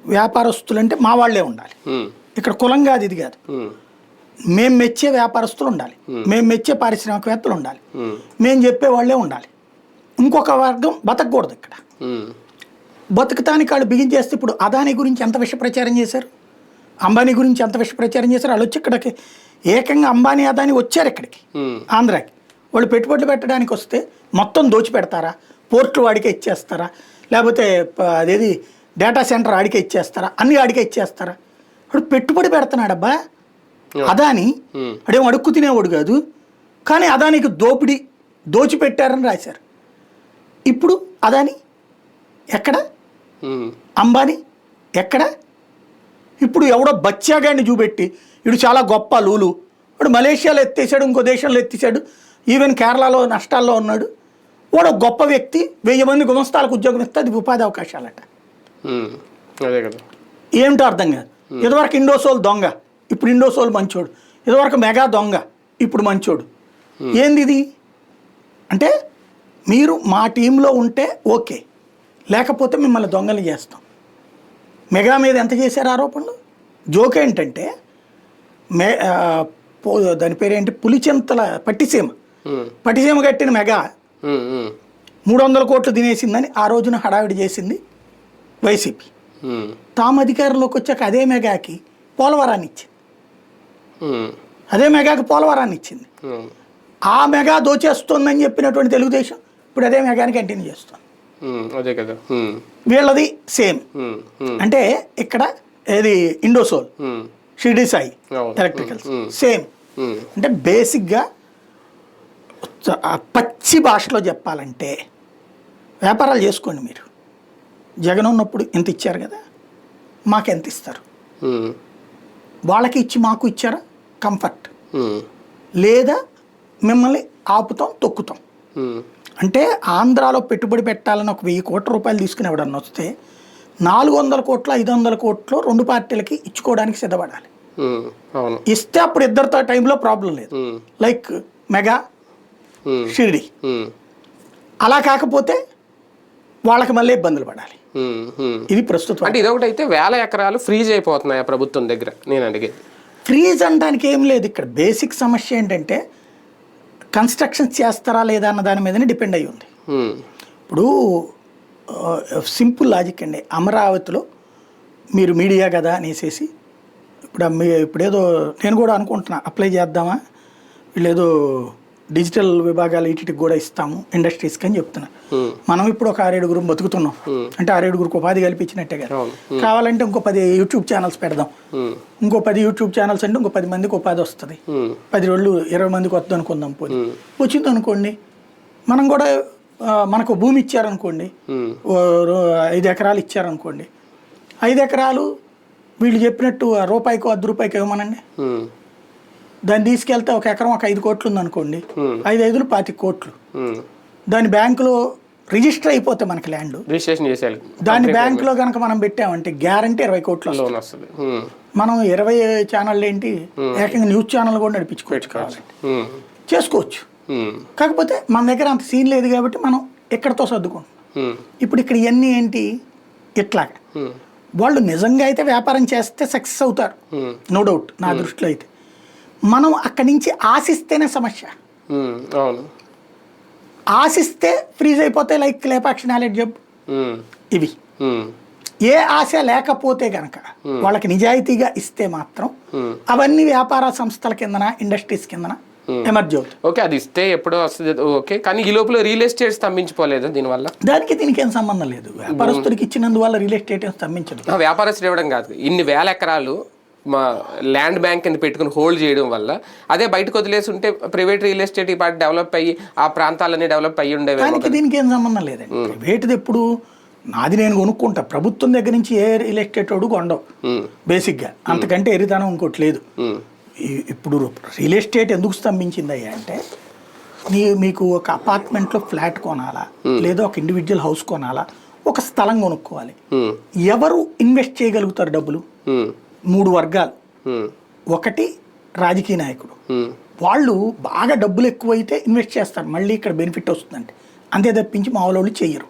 వ్యాపారస్తులంటే మా వాళ్ళే ఉండాలి. ఇక్కడ కులం కాదు, ఇది కాదు. మేము మెచ్చే వ్యాపారస్తులు ఉండాలి, మేము మెచ్చే పారిశ్రామికవేత్తలు ఉండాలి, మేము చెప్పే వాళ్ళే ఉండాలి. ఇంకొక వర్గం బతకూడదు ఇక్కడ. బతుకుతానికి వాళ్ళు బిగించేస్తే ఇప్పుడు అదానీ గురించి ఎంత విష ప్రచారం చేశారు, అంబానీ గురించి ఎంత విష ప్రచారం చేశారు. వాళ్ళు వచ్చి ఇక్కడికి ఏకంగా అంబానీ అదానీ వచ్చారు ఇక్కడికి ఆంధ్రాకి. వాళ్ళు పెట్టుబడులు పెట్టడానికి వస్తే మొత్తం దోచిపెడతారా, పోర్టులు వాడికే ఇచ్చేస్తారా, లేకపోతే అదేది డేటా సెంటర్ ఆడికే ఇచ్చేస్తారా, అన్ని ఆడికే ఇచ్చేస్తారా. ఇప్పుడు పెట్టుబడి పెడుతున్నాడబ్బా అదానీ, అడేమో అడుక్కు తినేవాడు కాదు, కానీ అదానికి దోచిపెట్టారని రాశారు. ఇప్పుడు అదానీ ఎక్కడ, అంబానీ ఎక్కడ? ఇప్పుడు ఎవడో బచ్చాగాడిని చూపెట్టి ఇడు చాలా గొప్ప లూలు, వాడు మలేషియాలో ఎత్తేసాడు, ఇంకో దేశంలో ఎత్తేసాడు, ఈవెన్ కేరళలో నష్టాల్లో ఉన్నాడు, వాడు గొప్ప వ్యక్తి, 1000 మంది గుమస్తాలకు ఉద్యోగం ఇస్తే అది ఉపాధి అవకాశాలట. ఏమిటో అర్థం కాదు. ఇదివరకు ఇండోసోల్ దొంగ, ఇప్పుడు ఇండోసోల్ మంచోడు, ఇదివరకు మెగా దొంగ, ఇప్పుడు మంచోడు. ఏంది ఇది అంటే, మీరు మా టీంలో ఉంటే ఓకే, లేకపోతే మిమ్మల్ని దొంగలు చేస్తాం. మెగా మీద ఎంత చేశారు ఆరోపణలు? జోక్ ఏంటంటే దాని పేరేంటి, పులిచెంతల పట్టిసీమ కట్టిన మెగా 300 కోట్లు తినేసిందని ఆ రోజున హడావిడి చేసింది వైసీపీ. తాము అధికారంలోకి వచ్చాక అదే మెగాకి పోలవరాన్ని ఇచ్చింది. ఆ మెగా దోచేస్తుందని చెప్పినటువంటి తెలుగుదేశం ఇప్పుడు అదే మెగాని కంటిన్యూ చేస్తుంది. వీళ్ళది సేమ్. అంటే ఇక్కడ ఏది ఇండోసోల్, షిరిడి సాయి ఎలక్ట్రికల్స్ సేమ్. అంటే బేసిక్గా పచ్చి భాషలో చెప్పాలంటే వ్యాపారాలు చేసుకోండి మీరు. జగన్ ఉన్నప్పుడు ఎంత ఇచ్చారు కదా, మాకెంత ఇస్తారు, వాళ్ళకి ఇచ్చి మాకు ఇచ్చారా కంఫర్ట్, లేదా మిమ్మల్ని ఆపుతాం తొక్కుతాం. అంటే ఆంధ్రాలో పెట్టుబడి పెట్టాలని ఒక 1000 కోట్ల రూపాయలు తీసుకుని ఎవడన్నా వస్తే 400 కోట్లు 500 కోట్లు 2 పార్టీలకి ఇచ్చుకోవడానికి సిద్ధపడాలి. ఇస్తే అప్పుడు ఇద్దరితో టైంలో ప్రాబ్లం లేదు, లైక్ మెగా షిరిడి. అలా కాకపోతే వాళ్ళకి మళ్ళీ ఇబ్బందులు పడాలి. ఇది ప్రస్తుతం. అంటే ఇదొకటి అయితే 1000 ఎకరాలు ఫ్రీజ్ అయిపోతున్నాయి ప్రభుత్వం దగ్గర. నేను అడిగేది ఫ్రీజ్ అనడానికి ఏం లేదు. ఇక్కడ బేసిక్ సమస్య ఏంటంటే కన్స్ట్రక్షన్స్ చేస్తారా లేదా అన్న దాని మీదనే డిపెండ్ అయ్యి ఉంది. ఇప్పుడు సింపుల్ లాజిక్ అండి, అమరావతిలో మీరు మీడియా కదా అనేసి ఇప్పుడేదో నేను కూడా అనుకుంటున్నా అప్లై చేద్దామా, వీళ్ళేదో డిజిటల్ విభాగాలు వీటికి కూడా ఇస్తాము ఇండస్ట్రీస్కి అని చెప్తున్నా. మనం ఇప్పుడు ఒక 6-7 బతుకుతున్నాం, అంటే 6-7 ఉపాధి కల్పించినట్టే కదా. కావాలంటే ఇంకో 10 యూట్యూబ్ ఛానల్స్ పెడదాం, ఇంకో 10 యూట్యూబ్ ఛానల్స్ అంటే ఇంకో 10 మందికి ఉపాధి వస్తుంది. 10 రోజులు 20 మందికి వస్తుంది అనుకుందాం. పోయి వచ్చింది అనుకోండి, మనం కూడా మనకు భూమి ఇచ్చారనుకోండి, 5 ఎకరాలు ఇచ్చారనుకోండి, 5 ఎకరాలు వీళ్ళు చెప్పినట్టు రూపాయికో 10 రూపాయకి ఇవ్వమనండి, దాన్ని తీసుకెళ్తే ఒక ఎకరం ఒక 5 కోట్లు ఉందనుకోండి, 5 25 కోట్లు. దాని బ్యాంకులో రిజిస్టర్ అయిపోతే మనకి ల్యాండ్ రిజిస్ట్రేషన్ చేసేయాలి. దాన్ని బ్యాంకులో కనుక మనం పెట్టామంటే గ్యారంటీ 20 కోట్లు లోన్ వస్తుంది. మనం 20 ఛానళ్ళు ఏంటి, ఏకంగా న్యూస్ ఛానల్ కూడా నడిపించుకోవచ్చు, కావాలంటే చేసుకోవచ్చు. కాకపోతే మన దగ్గర అంత సీన్ లేదు కాబట్టి మనం ఎక్కడితో సర్దుకుంటాం. ఇప్పుడు ఇక్కడ ఇవన్నీ ఏంటి, ఇట్లాగా వాళ్ళు నిజంగా అయితే వ్యాపారం చేస్తే సక్సెస్ అవుతారు, నో డౌట్ నా దృష్టిలో అయితే. మనం అక్కడి నుంచి ఆశిస్తేనే సమస్య. అవును, ఆశిస్తే ఫ్రీజ్ అయిపోతే లైక్ లేపాక్షి నాలెడ్జ్ జబ్ ఇవి. ఏ ఆశ లేకపోతే గనక వాళ్ళకి నిజాయితీగా ఇస్తే మాత్రం అవన్నీ వ్యాపార సంస్థల కిందన, ఇండస్ట్రీస్ కిందన ఎమర్జ్ అవుతాయి. ఓకే, అది ఇస్తే ఎప్పుడో వస్తుంది. ఓకే, కానీ ఈ లోపల రియల్ ఎస్టేట్ స్తంభించిపోలేదు దీనివల్ల? దానికి దీనికి ఏం సంబంధం లేదు. వ్యాపారస్తుడికి ఇచ్చినందువల్ల రియల్ ఎస్టేట్ ఏం స్తంభించదు. వ్యాపారస్తులు ఇవ్వడం కాదు, ఇన్ని వేల ఎకరాలు మా ల్యాండ్ బ్యాంక్ కింద పెట్టుకుని హోల్డ్ చేయడం వల్ల అదే బయటకు వదిలేసి ఉంటే ప్రైవేట్ రియల్ ఎస్టేట్ ఈ పార్టీ డెవలప్ అయ్యి ఆ ప్రాంతాలన్నీ డెవలప్ అయ్యి ఉండేవి. దానికి దీనికి ఏం సంబంధం లేదండి. ప్రైవేట్ది ఎప్పుడు నాది నేను కొనుక్కుంటా, ప్రభుత్వం దగ్గర నుంచి ఏ రియల్ ఎస్టేట్ వాడు కొండవు బేసిక్గా, అంతకంటే ఎరితనం ఇంకోటి లేదు. ఇప్పుడు రియల్ ఎస్టేట్ ఎందుకు స్తంభించింది అయ్యా అంటే, మీకు ఒక అపార్ట్మెంట్లో ఫ్లాట్ కొనాలా, లేదా ఒక ఇండివిజువల్ హౌస్ కొనాలా, ఒక స్థలం కొనుక్కోవాలి. ఎవరు ఇన్వెస్ట్ చేయగలుగుతారు డబ్బులు? 3 వర్గాలు. ఒకటి రాజకీయ నాయకుడు, వాళ్ళు బాగా డబ్బులు ఎక్కువైతే ఇన్వెస్ట్ చేస్తారు, మళ్ళీ ఇక్కడ బెనిఫిట్ వస్తుందంటే, అంతే తప్పించి మామూలు వాళ్ళు చెయ్యరు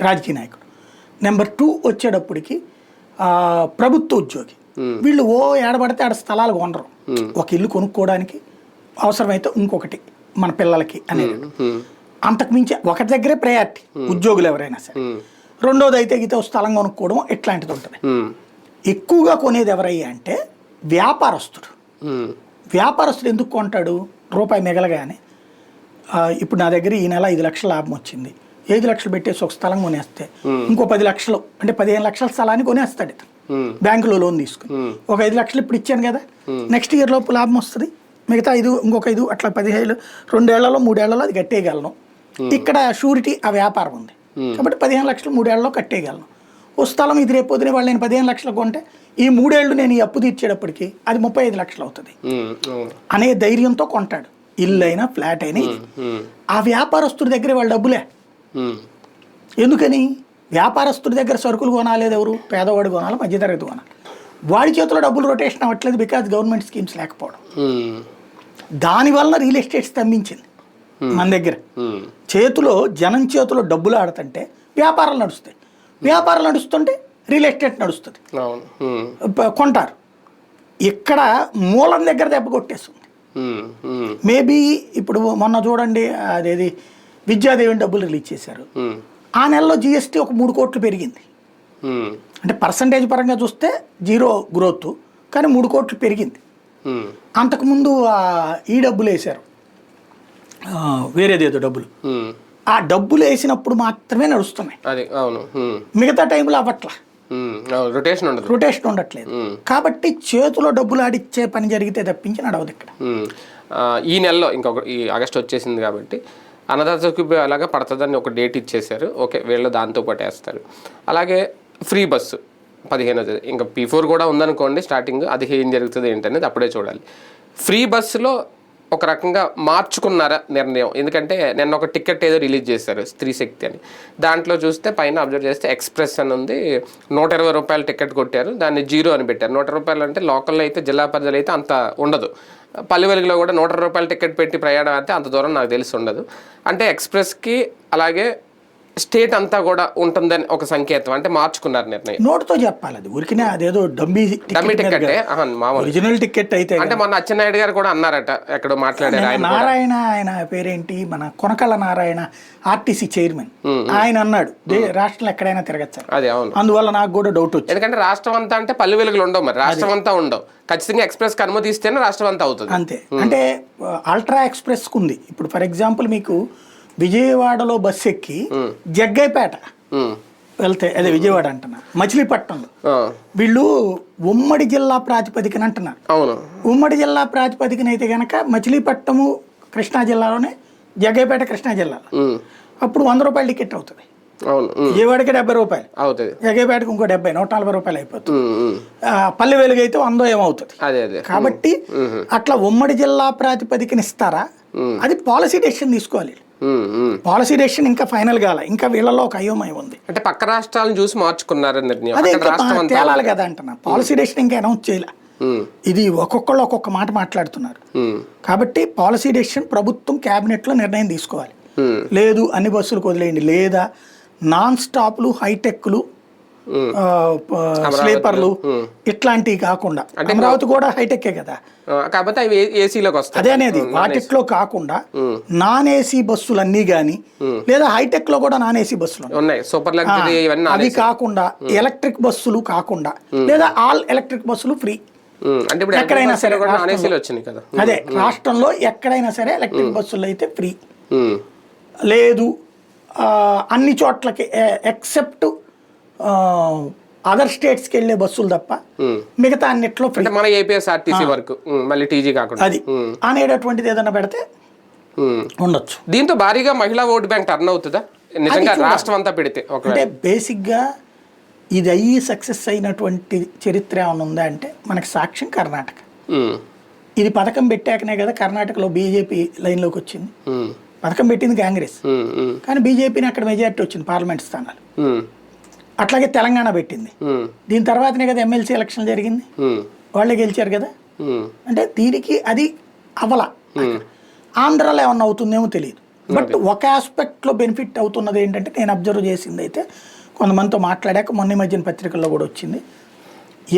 రాజకీయ నాయకుడు. నెంబర్ 2 వచ్చేటప్పటికి ప్రభుత్వ ఉద్యోగి, వీళ్ళు ఏడబడితే ఆడ స్థలాలు కొనరు, ఒక ఇల్లు కొనుక్కోవడానికి, అవసరమైతే ఇంకొకటి మన పిల్లలకి అనేది. అంతకుమించి ఒకటి దగ్గరే ప్రయారిటీ ఉద్యోగులు ఎవరైనా సరే. రెండోది అయితే గీత స్థలం కొనుక్కోవడం ఇట్లాంటిది ఉంటుంది. ఎక్కువగా కొనేది ఎవరయ్యా అంటే వ్యాపారస్తుడు. వ్యాపారస్తుడు ఎందుకు కొంటాడు? రూపాయి మిగలగానే, ఇప్పుడు నా దగ్గర ఈ నెల 5 లక్షల లాభం వచ్చింది, 5 లక్షలు పెట్టేసి ఒక స్థలం కొనేస్తే ఇంకో 10 లక్షలు అంటే 15 లక్షల స్థలాన్ని కొనేస్తాడు ఇతను, బ్యాంకులో లోన్ తీసుకుని. ఒక 5 లక్షలు ఇప్పుడు ఇచ్చాను కదా, నెక్స్ట్ ఇయర్ లోపు లాభం వస్తుంది, మిగతా 5 ఇంకొక 5 అట్లా 15 2 ఏళ్లలో 3 ఏళ్లలో అది కట్టేయగలను. ఇక్కడ షూరిటీ ఆ వ్యాపారం ఉంది కాబట్టి 15 లక్షలు 3 ఏళ్లలో కట్టేయగలను. ఓ స్థలం ఇది రేపు పొద్దునే వాళ్ళు నేను 15 లక్షలకు కొంటే ఈ 3 ఏళ్ళు నేను ఈ అప్పు తీర్చేటప్పటికి అది 35 లక్షలు అవుతుంది అనే ధైర్యంతో కొంటాడు. ఇల్లు అయినా ఫ్లాట్ అయినా. ఆ వ్యాపారస్తుడి దగ్గర వాళ్ళ డబ్బులే. ఎందుకని? వ్యాపారస్తుడి దగ్గర సరుకులు కొనాలేదు ఎవరు? పేదవాడు కొనాలి, మధ్యతరగతి కొనాలి. వాడి చేతిలో డబ్బులు రొటేషన్ అవ్వట్లేదు, బికాజ్ గవర్నమెంట్ స్కీమ్స్ లేకపోవడం. దానివల్ల రియల్ ఎస్టేట్ స్తంభించింది మన దగ్గర. చేతిలో జనం చేతిలో డబ్బులు ఆడుతుంటే వ్యాపారాలు నడుస్తాయి, వ్యాపారాలు నడుస్తుంటే రియల్ ఎస్టేట్ నడుస్తుంది, కొంటారు. ఇక్కడ మూలం దగ్గర దెబ్బ కొట్టేస్తుంది. మేబీ ఇప్పుడు మొన్న చూడండి, అదేది విద్యాదేవిని డబ్బులు రిలీజ్ చేశారు, ఆ నెలలో జిఎస్టీ ఒక 3 కోట్లు పెరిగింది. అంటే పర్సంటేజ్ పరంగా చూస్తే 0 గ్రోత్, కానీ 3 కోట్లు పెరిగింది. అంతకుముందు ఈ డబ్బులు వేశారు, వేరేదేదో డబ్బులు. ఆ డబ్బులు వేసినప్పుడు మాత్రమే నడుస్తున్నాయి, మిగతా టైంలో అవ్వట్లా, రొటేషన్ ఉండట్లేదు. కాబట్టి చేతిలో డబ్బులు ఆడిచ్చే పని జరిగితే తప్పించి నడవదు ఇక్కడ. ఈ నెలలో ఈ ఆగస్ట్ వచ్చేసింది కాబట్టి అన్నదాతకి అలాగా పడుతుందని ఒక డేట్ ఇచ్చేసారు. ఓకే, వీళ్ళు దాంతో పాటు వేస్తారు. అలాగే ఫ్రీ బస్సు 15వ తేదీ, ఇంకా P4 కూడా ఉందనుకోండి స్టార్టింగ్, అది ఏం జరుగుతుంది ఏంటనేది అప్పుడే చూడాలి. ఫ్రీ బస్సులో ఒక రకంగా మార్చుకున్నారా నిర్ణయం? ఎందుకంటే నిన్న ఒక టికెట్ ఏదో రిలీజ్ చేశారు, స్త్రీ శక్తి అని. దాంట్లో చూస్తే పైన అబ్జర్వ్ చేస్తే ఎక్స్ప్రెస్ అని ఉంది, 120 రూపాయలు టికెట్ కొట్టారు, దాన్ని 0 అని పెట్టారు. 100 రూపాయలు అంటే లోకల్లో అయితే, జిల్లా పరిధిలో అయితే అంత ఉండదు. పల్లె వెలుగులో కూడా 120 రూపాయలు టికెట్ పెట్టి ప్రయాణం అయితే అంత దూరం నాకు తెలిసి ఉండదు. అంటే ఎక్స్ప్రెస్కి అలాగే స్టేట్ అంతా కూడా ఉంటుందని ఒక సంకేతం, అంటే మార్చుకున్నారు నిర్ణయం. నోటుతో చెప్పాలి, అది ఊరికినే అదేదో డమ్మీ టికెట్, ఒరిజినల్ టికెట్ అయితే. అంటే మొన్న అచ్చెన్నాయుడు గారు కూడా అన్నారట, ఎక్కడో మాట్లాడారు. నారాయణ, ఆయన పేరేంటి, మన కొనకళ్ళ నారాయణ, ఆర్టీసీ చైర్మన్, ఆయన అన్నాడు రాష్ట్రంలో ఎక్కడైనా తిరగచ్చు. అదే, అవును. అందువల్ల నాకు కూడా డౌట్ వచ్చింది. ఎందుకంటే రాష్ట్రం అంతా అంటే పల్లె వెలుగులు ఉండవు, మరి రాష్ట్రం అంతా ఉండవు. ఖచ్చితంగా ఎక్స్ప్రెస్ కి అనుమతి ఇస్తేనే రాష్ట్రం అంతా అవుతుంది. అంతే. అంటే అల్ట్రా ఎక్స్ప్రెస్ కు ఉంది. ఇప్పుడు ఫర్ ఎగ్జాంపుల్ మీకు విజయవాడలో బస్సు ఎక్కి జగ్గైపేట వెళ్తే, అదే విజయవాడ అంటున్నా, మచిలీపట్నంలో వీళ్ళు ఉమ్మడి జిల్లా ప్రాతిపదికన అంటున్నారు. అవును, ఉమ్మడి జిల్లా ప్రాతిపదికన అయితే గనక మచిలీపట్నము కృష్ణా జిల్లాలోనే, జగ్గైపేట కృష్ణా జిల్లాలో, అప్పుడు 100 రూపాయలు టికెట్ అవుతుంది. విజయవాడకి 70 రూపాయలు అవుతుంది, జగ్గైపేటకి ఇంకో 70, 140 రూపాయలు అయిపోతుంది. పల్లె వెలుగు అయితే 100 ఏమవుతుంది. కాబట్టి అట్లా ఉమ్మడి జిల్లా ప్రాతిపదికన ఇస్తారా, అది పాలసీ డెసిషన్ తీసుకోవాలి. పాలసీ డెసిషన్ ఇంకా ఫైనల్ కాల, ఇంకా వీళ్ళలో ఒక అయోమయం ఉంది. అంటే పక్క రాష్ట్రాలను చూసి మార్చుకున్నారు నిర్ణయం, అదే తేలాలి కదా అంటున్నా. పాలసీ డెసిషన్ ఇంకా అనౌన్స్ చేయలే, ఇది ఒక్కొక్కళ్ళు ఒక్కొక్క మాట మాట్లాడుతున్నారు. కాబట్టి పాలసీ డెసిషన్ ప్రభుత్వం క్యాబినెట్ లో నిర్ణయం తీసుకోవాలి. లేదు అన్ని బస్సులకు వదిలేయండి, లేదా నాన్ స్టాప్లు, హైటెక్లు, స్లీపర్లు ఇట్లాంటివి కాకుండా, అమరావతి కూడా హైటెక్కే కదా, కాకపోతే అవి ఏసీలోకి వస్తాయి. అదే అనేది వాటిట్లో కాకుండా నాన్ ఏసీ బస్సులు అన్నీ కానీ, లేదా హైటెక్ లో కూడా నాన్ ఏసీ బస్సులు ఉన్నాయి, సూపర్ లగ్జరీ ఇవన్నీ అవి కాకుండా ఎలక్ట్రిక్ బస్సులు కాకుండా, లేదా ఆల్ ఎలక్ట్రిక్ బస్సులు ఫ్రీ. అంటే ఇప్పుడు ఎక్కడైనా సరే వచ్చినాయి కదా, అదే రాష్ట్రంలో ఎక్కడైనా సరే ఎలక్ట్రిక్ బస్సులు అయితే ఫ్రీ. లేదు అన్ని చోట్లకి ఎక్సెప్ట్ అదర్ స్టేట్స్కి వెళ్ళే బస్సులు తప్ప మిగతా అన్నిట్లో ఫ్రీ. మన ఏపీఎస్ఆర్టీసీ వరకు మళ్ళీ టీజీ కాకుండా అది అనేటటువంటిది ఏదైనా పెడితే ఉండొచ్చు. దీంతో భారీగా మహిళా ఓటు బ్యాంక్ టర్న్ అవుతుందా నిజంగా రాష్ట్రం అంతా పెడితే? అంటే బేసిక్గా ఇది అయ్యి సక్సెస్ అయినటువంటి చరిత్ర ఏమైనా ఉందా అంటే మనకి సాక్ష్యం కర్ణాటక. ఇది పథకం పెట్టాకనే కదా కర్ణాటకలో బీజేపీ లైన్లోకి వచ్చింది. పథకం పెట్టింది కాంగ్రెస్, కానీ బీజేపీని అక్కడ మెజారిటీ వచ్చింది పార్లమెంట్ స్థానాలు. అట్లాగే తెలంగాణ పెట్టింది, దీని తర్వాతనే కదా ఎమ్మెల్సీ ఎలక్షన్ జరిగింది, వాళ్ళే గెలిచారు కదా. అంటే దీనికి అది అవల. ఆంధ్రాలో ఏమన్నా అవుతుందేమో తెలియదు, బట్ ఒక ఆస్పెక్ట్లో బెనిఫిట్ అవుతున్నది ఏంటంటే నేను అబ్జర్వ్ చేసింది అయితే, కొంతమందితో మాట్లాడాక మొన్న మధ్యన పత్రికల్లో కూడా వచ్చింది,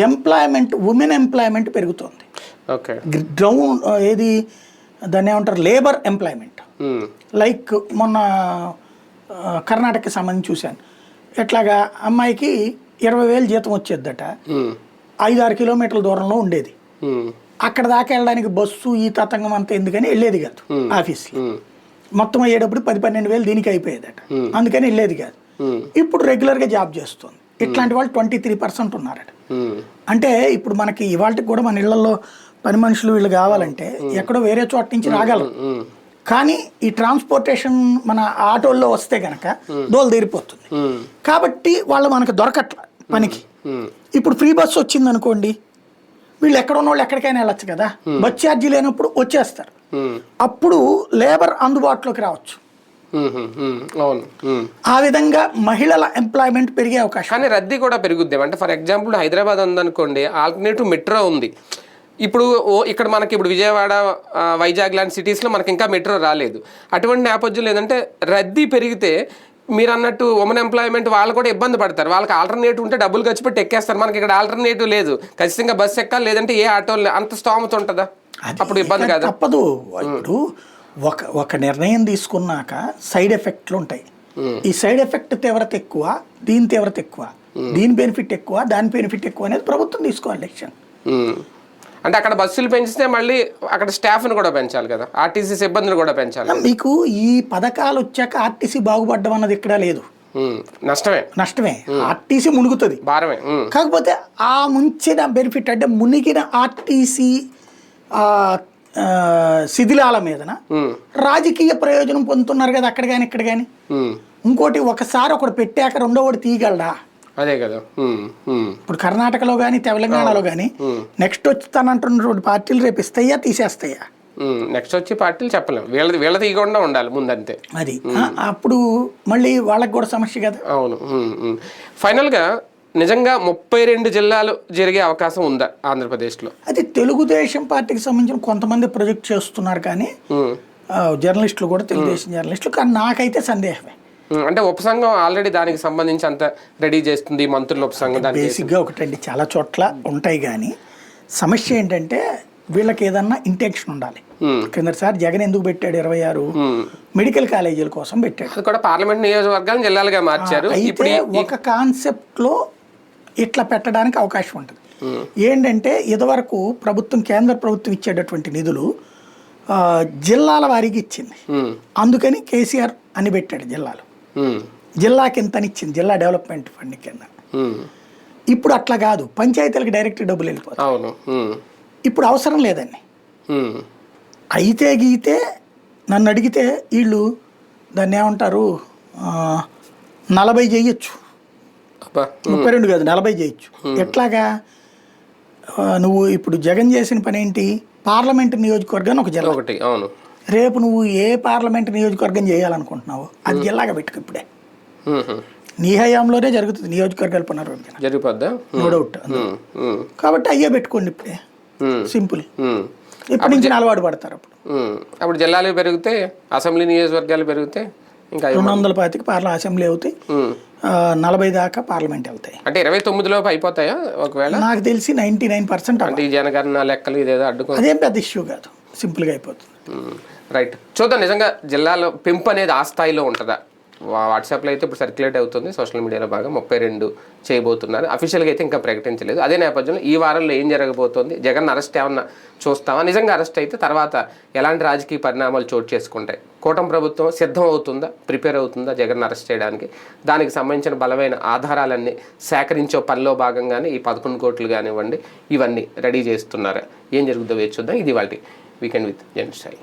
ఎంప్లాయ్మెంట్, ఉమెన్ ఎంప్లాయ్మెంట్ పెరుగుతుంది. గ్రౌండ్ ఏది దాన్ని ఏమంటారు, లేబర్ ఎంప్లాయ్మెంట్. లైక్ మొన్న కర్ణాటకకి సంబంధించి చూశాను, ఎట్లాగా అమ్మాయికి 20,000 జీతం వచ్చేద్దట, 5-6 కిలోమీటర్ల దూరంలో ఉండేది. అక్కడ దాకా వెళ్ళడానికి బస్సు ఈ తతంగం అంతా ఎందుకని వెళ్ళేది కాదు ఆఫీస్కి. మొత్తం అయ్యేటప్పుడు 10-12 దీనికి అయిపోయేదట, అందుకని వెళ్ళేది కాదు. ఇప్పుడు రెగ్యులర్గా జాబ్ చేస్తుంది. ఇట్లాంటి వాళ్ళు 23% ఉన్నారట. అంటే ఇప్పుడు మనకి ఇవాళకి కూడా మన ఇళ్లలో పని మనుషులు వీళ్ళు కావాలంటే ఎక్కడో వేరే చోట నుంచి రాగలరు, కానీ ఈ ట్రాన్స్పోర్టేషన్ మన ఆటోల్లో వస్తే కనుక దోలు తీరిపోతుంది. కాబట్టి వాళ్ళు మనకు దొరకట్ల పనికి. ఇప్పుడు ఫ్రీ బస్సు వచ్చింది అనుకోండి, వీళ్ళు ఎక్కడ ఉన్న వాళ్ళు ఎక్కడికైనా వెళ్ళచ్చు కదా, బస్ ఛార్జీ లేనప్పుడు వచ్చేస్తారు. అప్పుడు లేబర్ అందుబాటులోకి రావచ్చు. ఆ విధంగా మహిళల ఎంప్లాయ్మెంట్ పెరిగే అవకాశం. కానీ రద్దీ కూడా పెరుగుద్ది. అంటే ఫర్ ఎగ్జాంపుల్ హైదరాబాద్ ఉందనుకోండి, ఆల్టర్నేటివ్ మెట్రో ఉంది. ఇప్పుడు ఇక్కడ మనకి ఇప్పుడు విజయవాడ, వైజాగ్ లాంటి సిటీస్లో మనకి ఇంకా మెట్రో రాలేదు. అటువంటి నేపథ్యంలో ఏంటంటే రద్దీ పెరిగితే మీరు అన్నట్టు ఉమెన్ ఎంప్లాయ్మెంట్ వాళ్ళు కూడా ఇబ్బంది పడతారు. వాళ్ళకి ఆల్టర్నేటివ్ ఉంటే డబ్బులు ఖర్చు పెట్టి ఎక్కేస్తారు. మనకి ఇక్కడ ఆల్టర్నేటివ్ లేదు, ఖచ్చితంగా బస్సు ఎక్కాలి, లేదంటే ఏ ఆటో అంత స్తోమత ఉంటుందా, అప్పుడు ఇబ్బంది కదా. తప్పదు. ఇప్పుడు ఒక నిర్ణయం తీసుకున్నాక సైడ్ ఎఫెక్ట్లు ఉంటాయి. ఈ సైడ్ ఎఫెక్ట్ తీవ్రత ఎక్కువ, దీని తీవ్రత ఎక్కువ, దీని బెనిఫిట్ ఎక్కువ, దాని బెనిఫిట్ ఎక్కువ అనేది ప్రభుత్వం తీసుకోవాలి డెసిషన్. అంటే అక్కడ బస్సులు పెంచితే మళ్ళీ అక్కడ స్టాఫ్ను కూడా పెంచాలి కదా, ఆర్టీసీ సిబ్బందులు కూడా పెంచాలి. మీకు ఈ పథకాలు వచ్చాక ఆర్టీసీ బాగుపడ్డం అన్నది ఇక్కడ లేదు, నష్టమే. ఆర్టీసీ మునుగుతుంది, భారమే. కాకపోతే ఆ ముంచిన బెనిఫిట్ అంటే మునిగిన ఆర్టీసీ శిథిలాల మీదన రాజకీయ ప్రయోజనం పొందుతున్నారు కదా అక్కడ కానీ ఇక్కడ కానీ. ఇంకోటి, ఒకసారి ఒకటి పెట్టాక రెండో ఒకటి తీయగలడా? అదే కదా. ఇప్పుడు కర్ణాటకలో కానీ తెలంగాణలో కానీ నెక్స్ట్ వచ్చి పార్టీలు రేపు ఇస్తాయా తీసేస్తాయా? నెక్స్ట్ వచ్చి పార్టీలు చెప్పలేము, వీళ్ళ తీయకుండా ఉండాలి ముందంతే. అది అప్పుడు మళ్ళీ వాళ్ళకి కూడా సమస్య కదా. అవును. ఫైనల్గా నిజంగా 32 జిల్లాలు జరిగే అవకాశం ఉందా ఆంధ్రప్రదేశ్లో? అది తెలుగుదేశం పార్టీకి సంబంధించిన కొంతమంది ప్రొజెక్ట్ చేస్తున్నారు, కానీ జర్నలిస్టులు కూడా, తెలుగుదేశం జర్నలిస్టులు. కానీ నాకైతే సందేహమే. అంటే ఉపసంఘం ఆల్రెడీ దానికి సంబంధించి అంత రెడీ చేస్తుంది, మంత్రుల ఉపసంఘం. బేసిక్గా ఒకటండి, చాలా చోట్ల ఉంటాయి, కానీ సమస్య ఏంటంటే వీళ్ళకి ఏదన్నా ఇంటెన్షన్ ఉండాలి. కిందసారి జగన్ ఎందుకు పెట్టాడు 26 మెడికల్ కాలేజీల కోసం పెట్టాడు. అది కూడా పార్లమెంట్ నియోజకవర్గాలను జిల్లాలుగా మార్చారు. ఇప్పుడు ఒక కాన్సెప్ట్లో ఇట్లా పెట్టడానికి అవకాశం ఉంటుంది. ఏంటంటే ఇదివరకు ప్రభుత్వం, కేంద్ర ప్రభుత్వం ఇచ్చేటటువంటి నిధులు జిల్లాల వారికి ఇచ్చింది, అందుకని కేసీఆర్ అని పెట్టాడు జిల్లాలు. జిల్లాకి ఎంతనిచ్చింది, జిల్లా డెవలప్మెంట్ ఫండ్ కింద. ఇప్పుడు అట్లా కాదు, పంచాయతీలకు డైరెక్ట్ డబ్బులు వెళ్ళిపోతాయి. ఇప్పుడు అవసరం లేదండి. అయితే గీతే నన్ను అడిగితే వీళ్ళు దాన్ని ఏమంటారు, 40 చేయొచ్చు, 32 కాదు 40 చేయొచ్చు. ఎట్లాగా? నువ్వు ఇప్పుడు జగన్ చేసిన పని ఏంటి, పార్లమెంట్ నియోజకవర్గాన్ని ఒక జిల్లా ఒకటి. అవును. రేపు నువ్వు ఏ పార్లమెంట్ నియోజకవర్గం చేయాలనుకుంటున్నావు అది జిల్లాగా పెట్టుకు. ఇప్పుడే నీ హయాంలోనే జరుగుతుంది నియోజకవర్గాల పునర్విభజన, జరిగిపోద్దా? No doubt. కాబట్టి అయ్యే పెట్టుకోండి ఇప్పుడే, సింపుల్. ఇప్పటి నుంచి అలవాటు పడతారు. అప్పుడు జిల్లాలు పెరిగితే, అసెంబ్లీ నియోజకవర్గాలు పెరిగితే ఇంకా 225 అసెంబ్లీ అవుతాయి. 40 దాకా పార్లమెంట్ వెళ్తాయి. అంటే 29లోపు అయిపోతాయా ఒకవేళ? నాకు తెలిసి 99% అంటే ఈ జనగణన లెక్కలు ఇదేదో అడ్డుకో అదేం పెద్ద ఇష్యూ కాదు, సింపుల్గా అయిపోతుంది. రైట్, చూద్దాం నిజంగా జిల్లాలో పెంపు అనేది ఆ స్థాయిలో ఉంటుందా? వాట్సాప్లో అయితే ఇప్పుడు సర్క్యులేట్ అవుతుంది, సోషల్ మీడియాలో బాగా 32 చేయబోతున్నారు. అఫీషియల్గా అయితే ఇంకా ప్రకటించలేదు. అదే నేపథ్యంలో ఈ వారంలో ఏం జరగబోతోంది, జగన్ అరెస్ట్ ఏమన్నా చూస్తామా, నిజంగా అరెస్ట్ అయితే తర్వాత ఎలాంటి రాజకీయ పరిణామాలు చోటు చేసుకుంటాయి, కూటమి ప్రభుత్వం సిద్ధం అవుతుందా, ప్రిపేర్ అవుతుందా జగన్ అరెస్ట్ చేయడానికి, దానికి సంబంధించిన బలమైన ఆధారాలన్నీ సేకరించే పనిలో భాగంగానే ఈ 11 కోట్లు కానివ్వండి ఇవన్నీ రెడీ చేస్తున్నారా, ఏం జరుగుతుందో వేచి చూద్దాం. ఇది వాళ్ళ వీకెండ్ విత్ జన్ సాయి.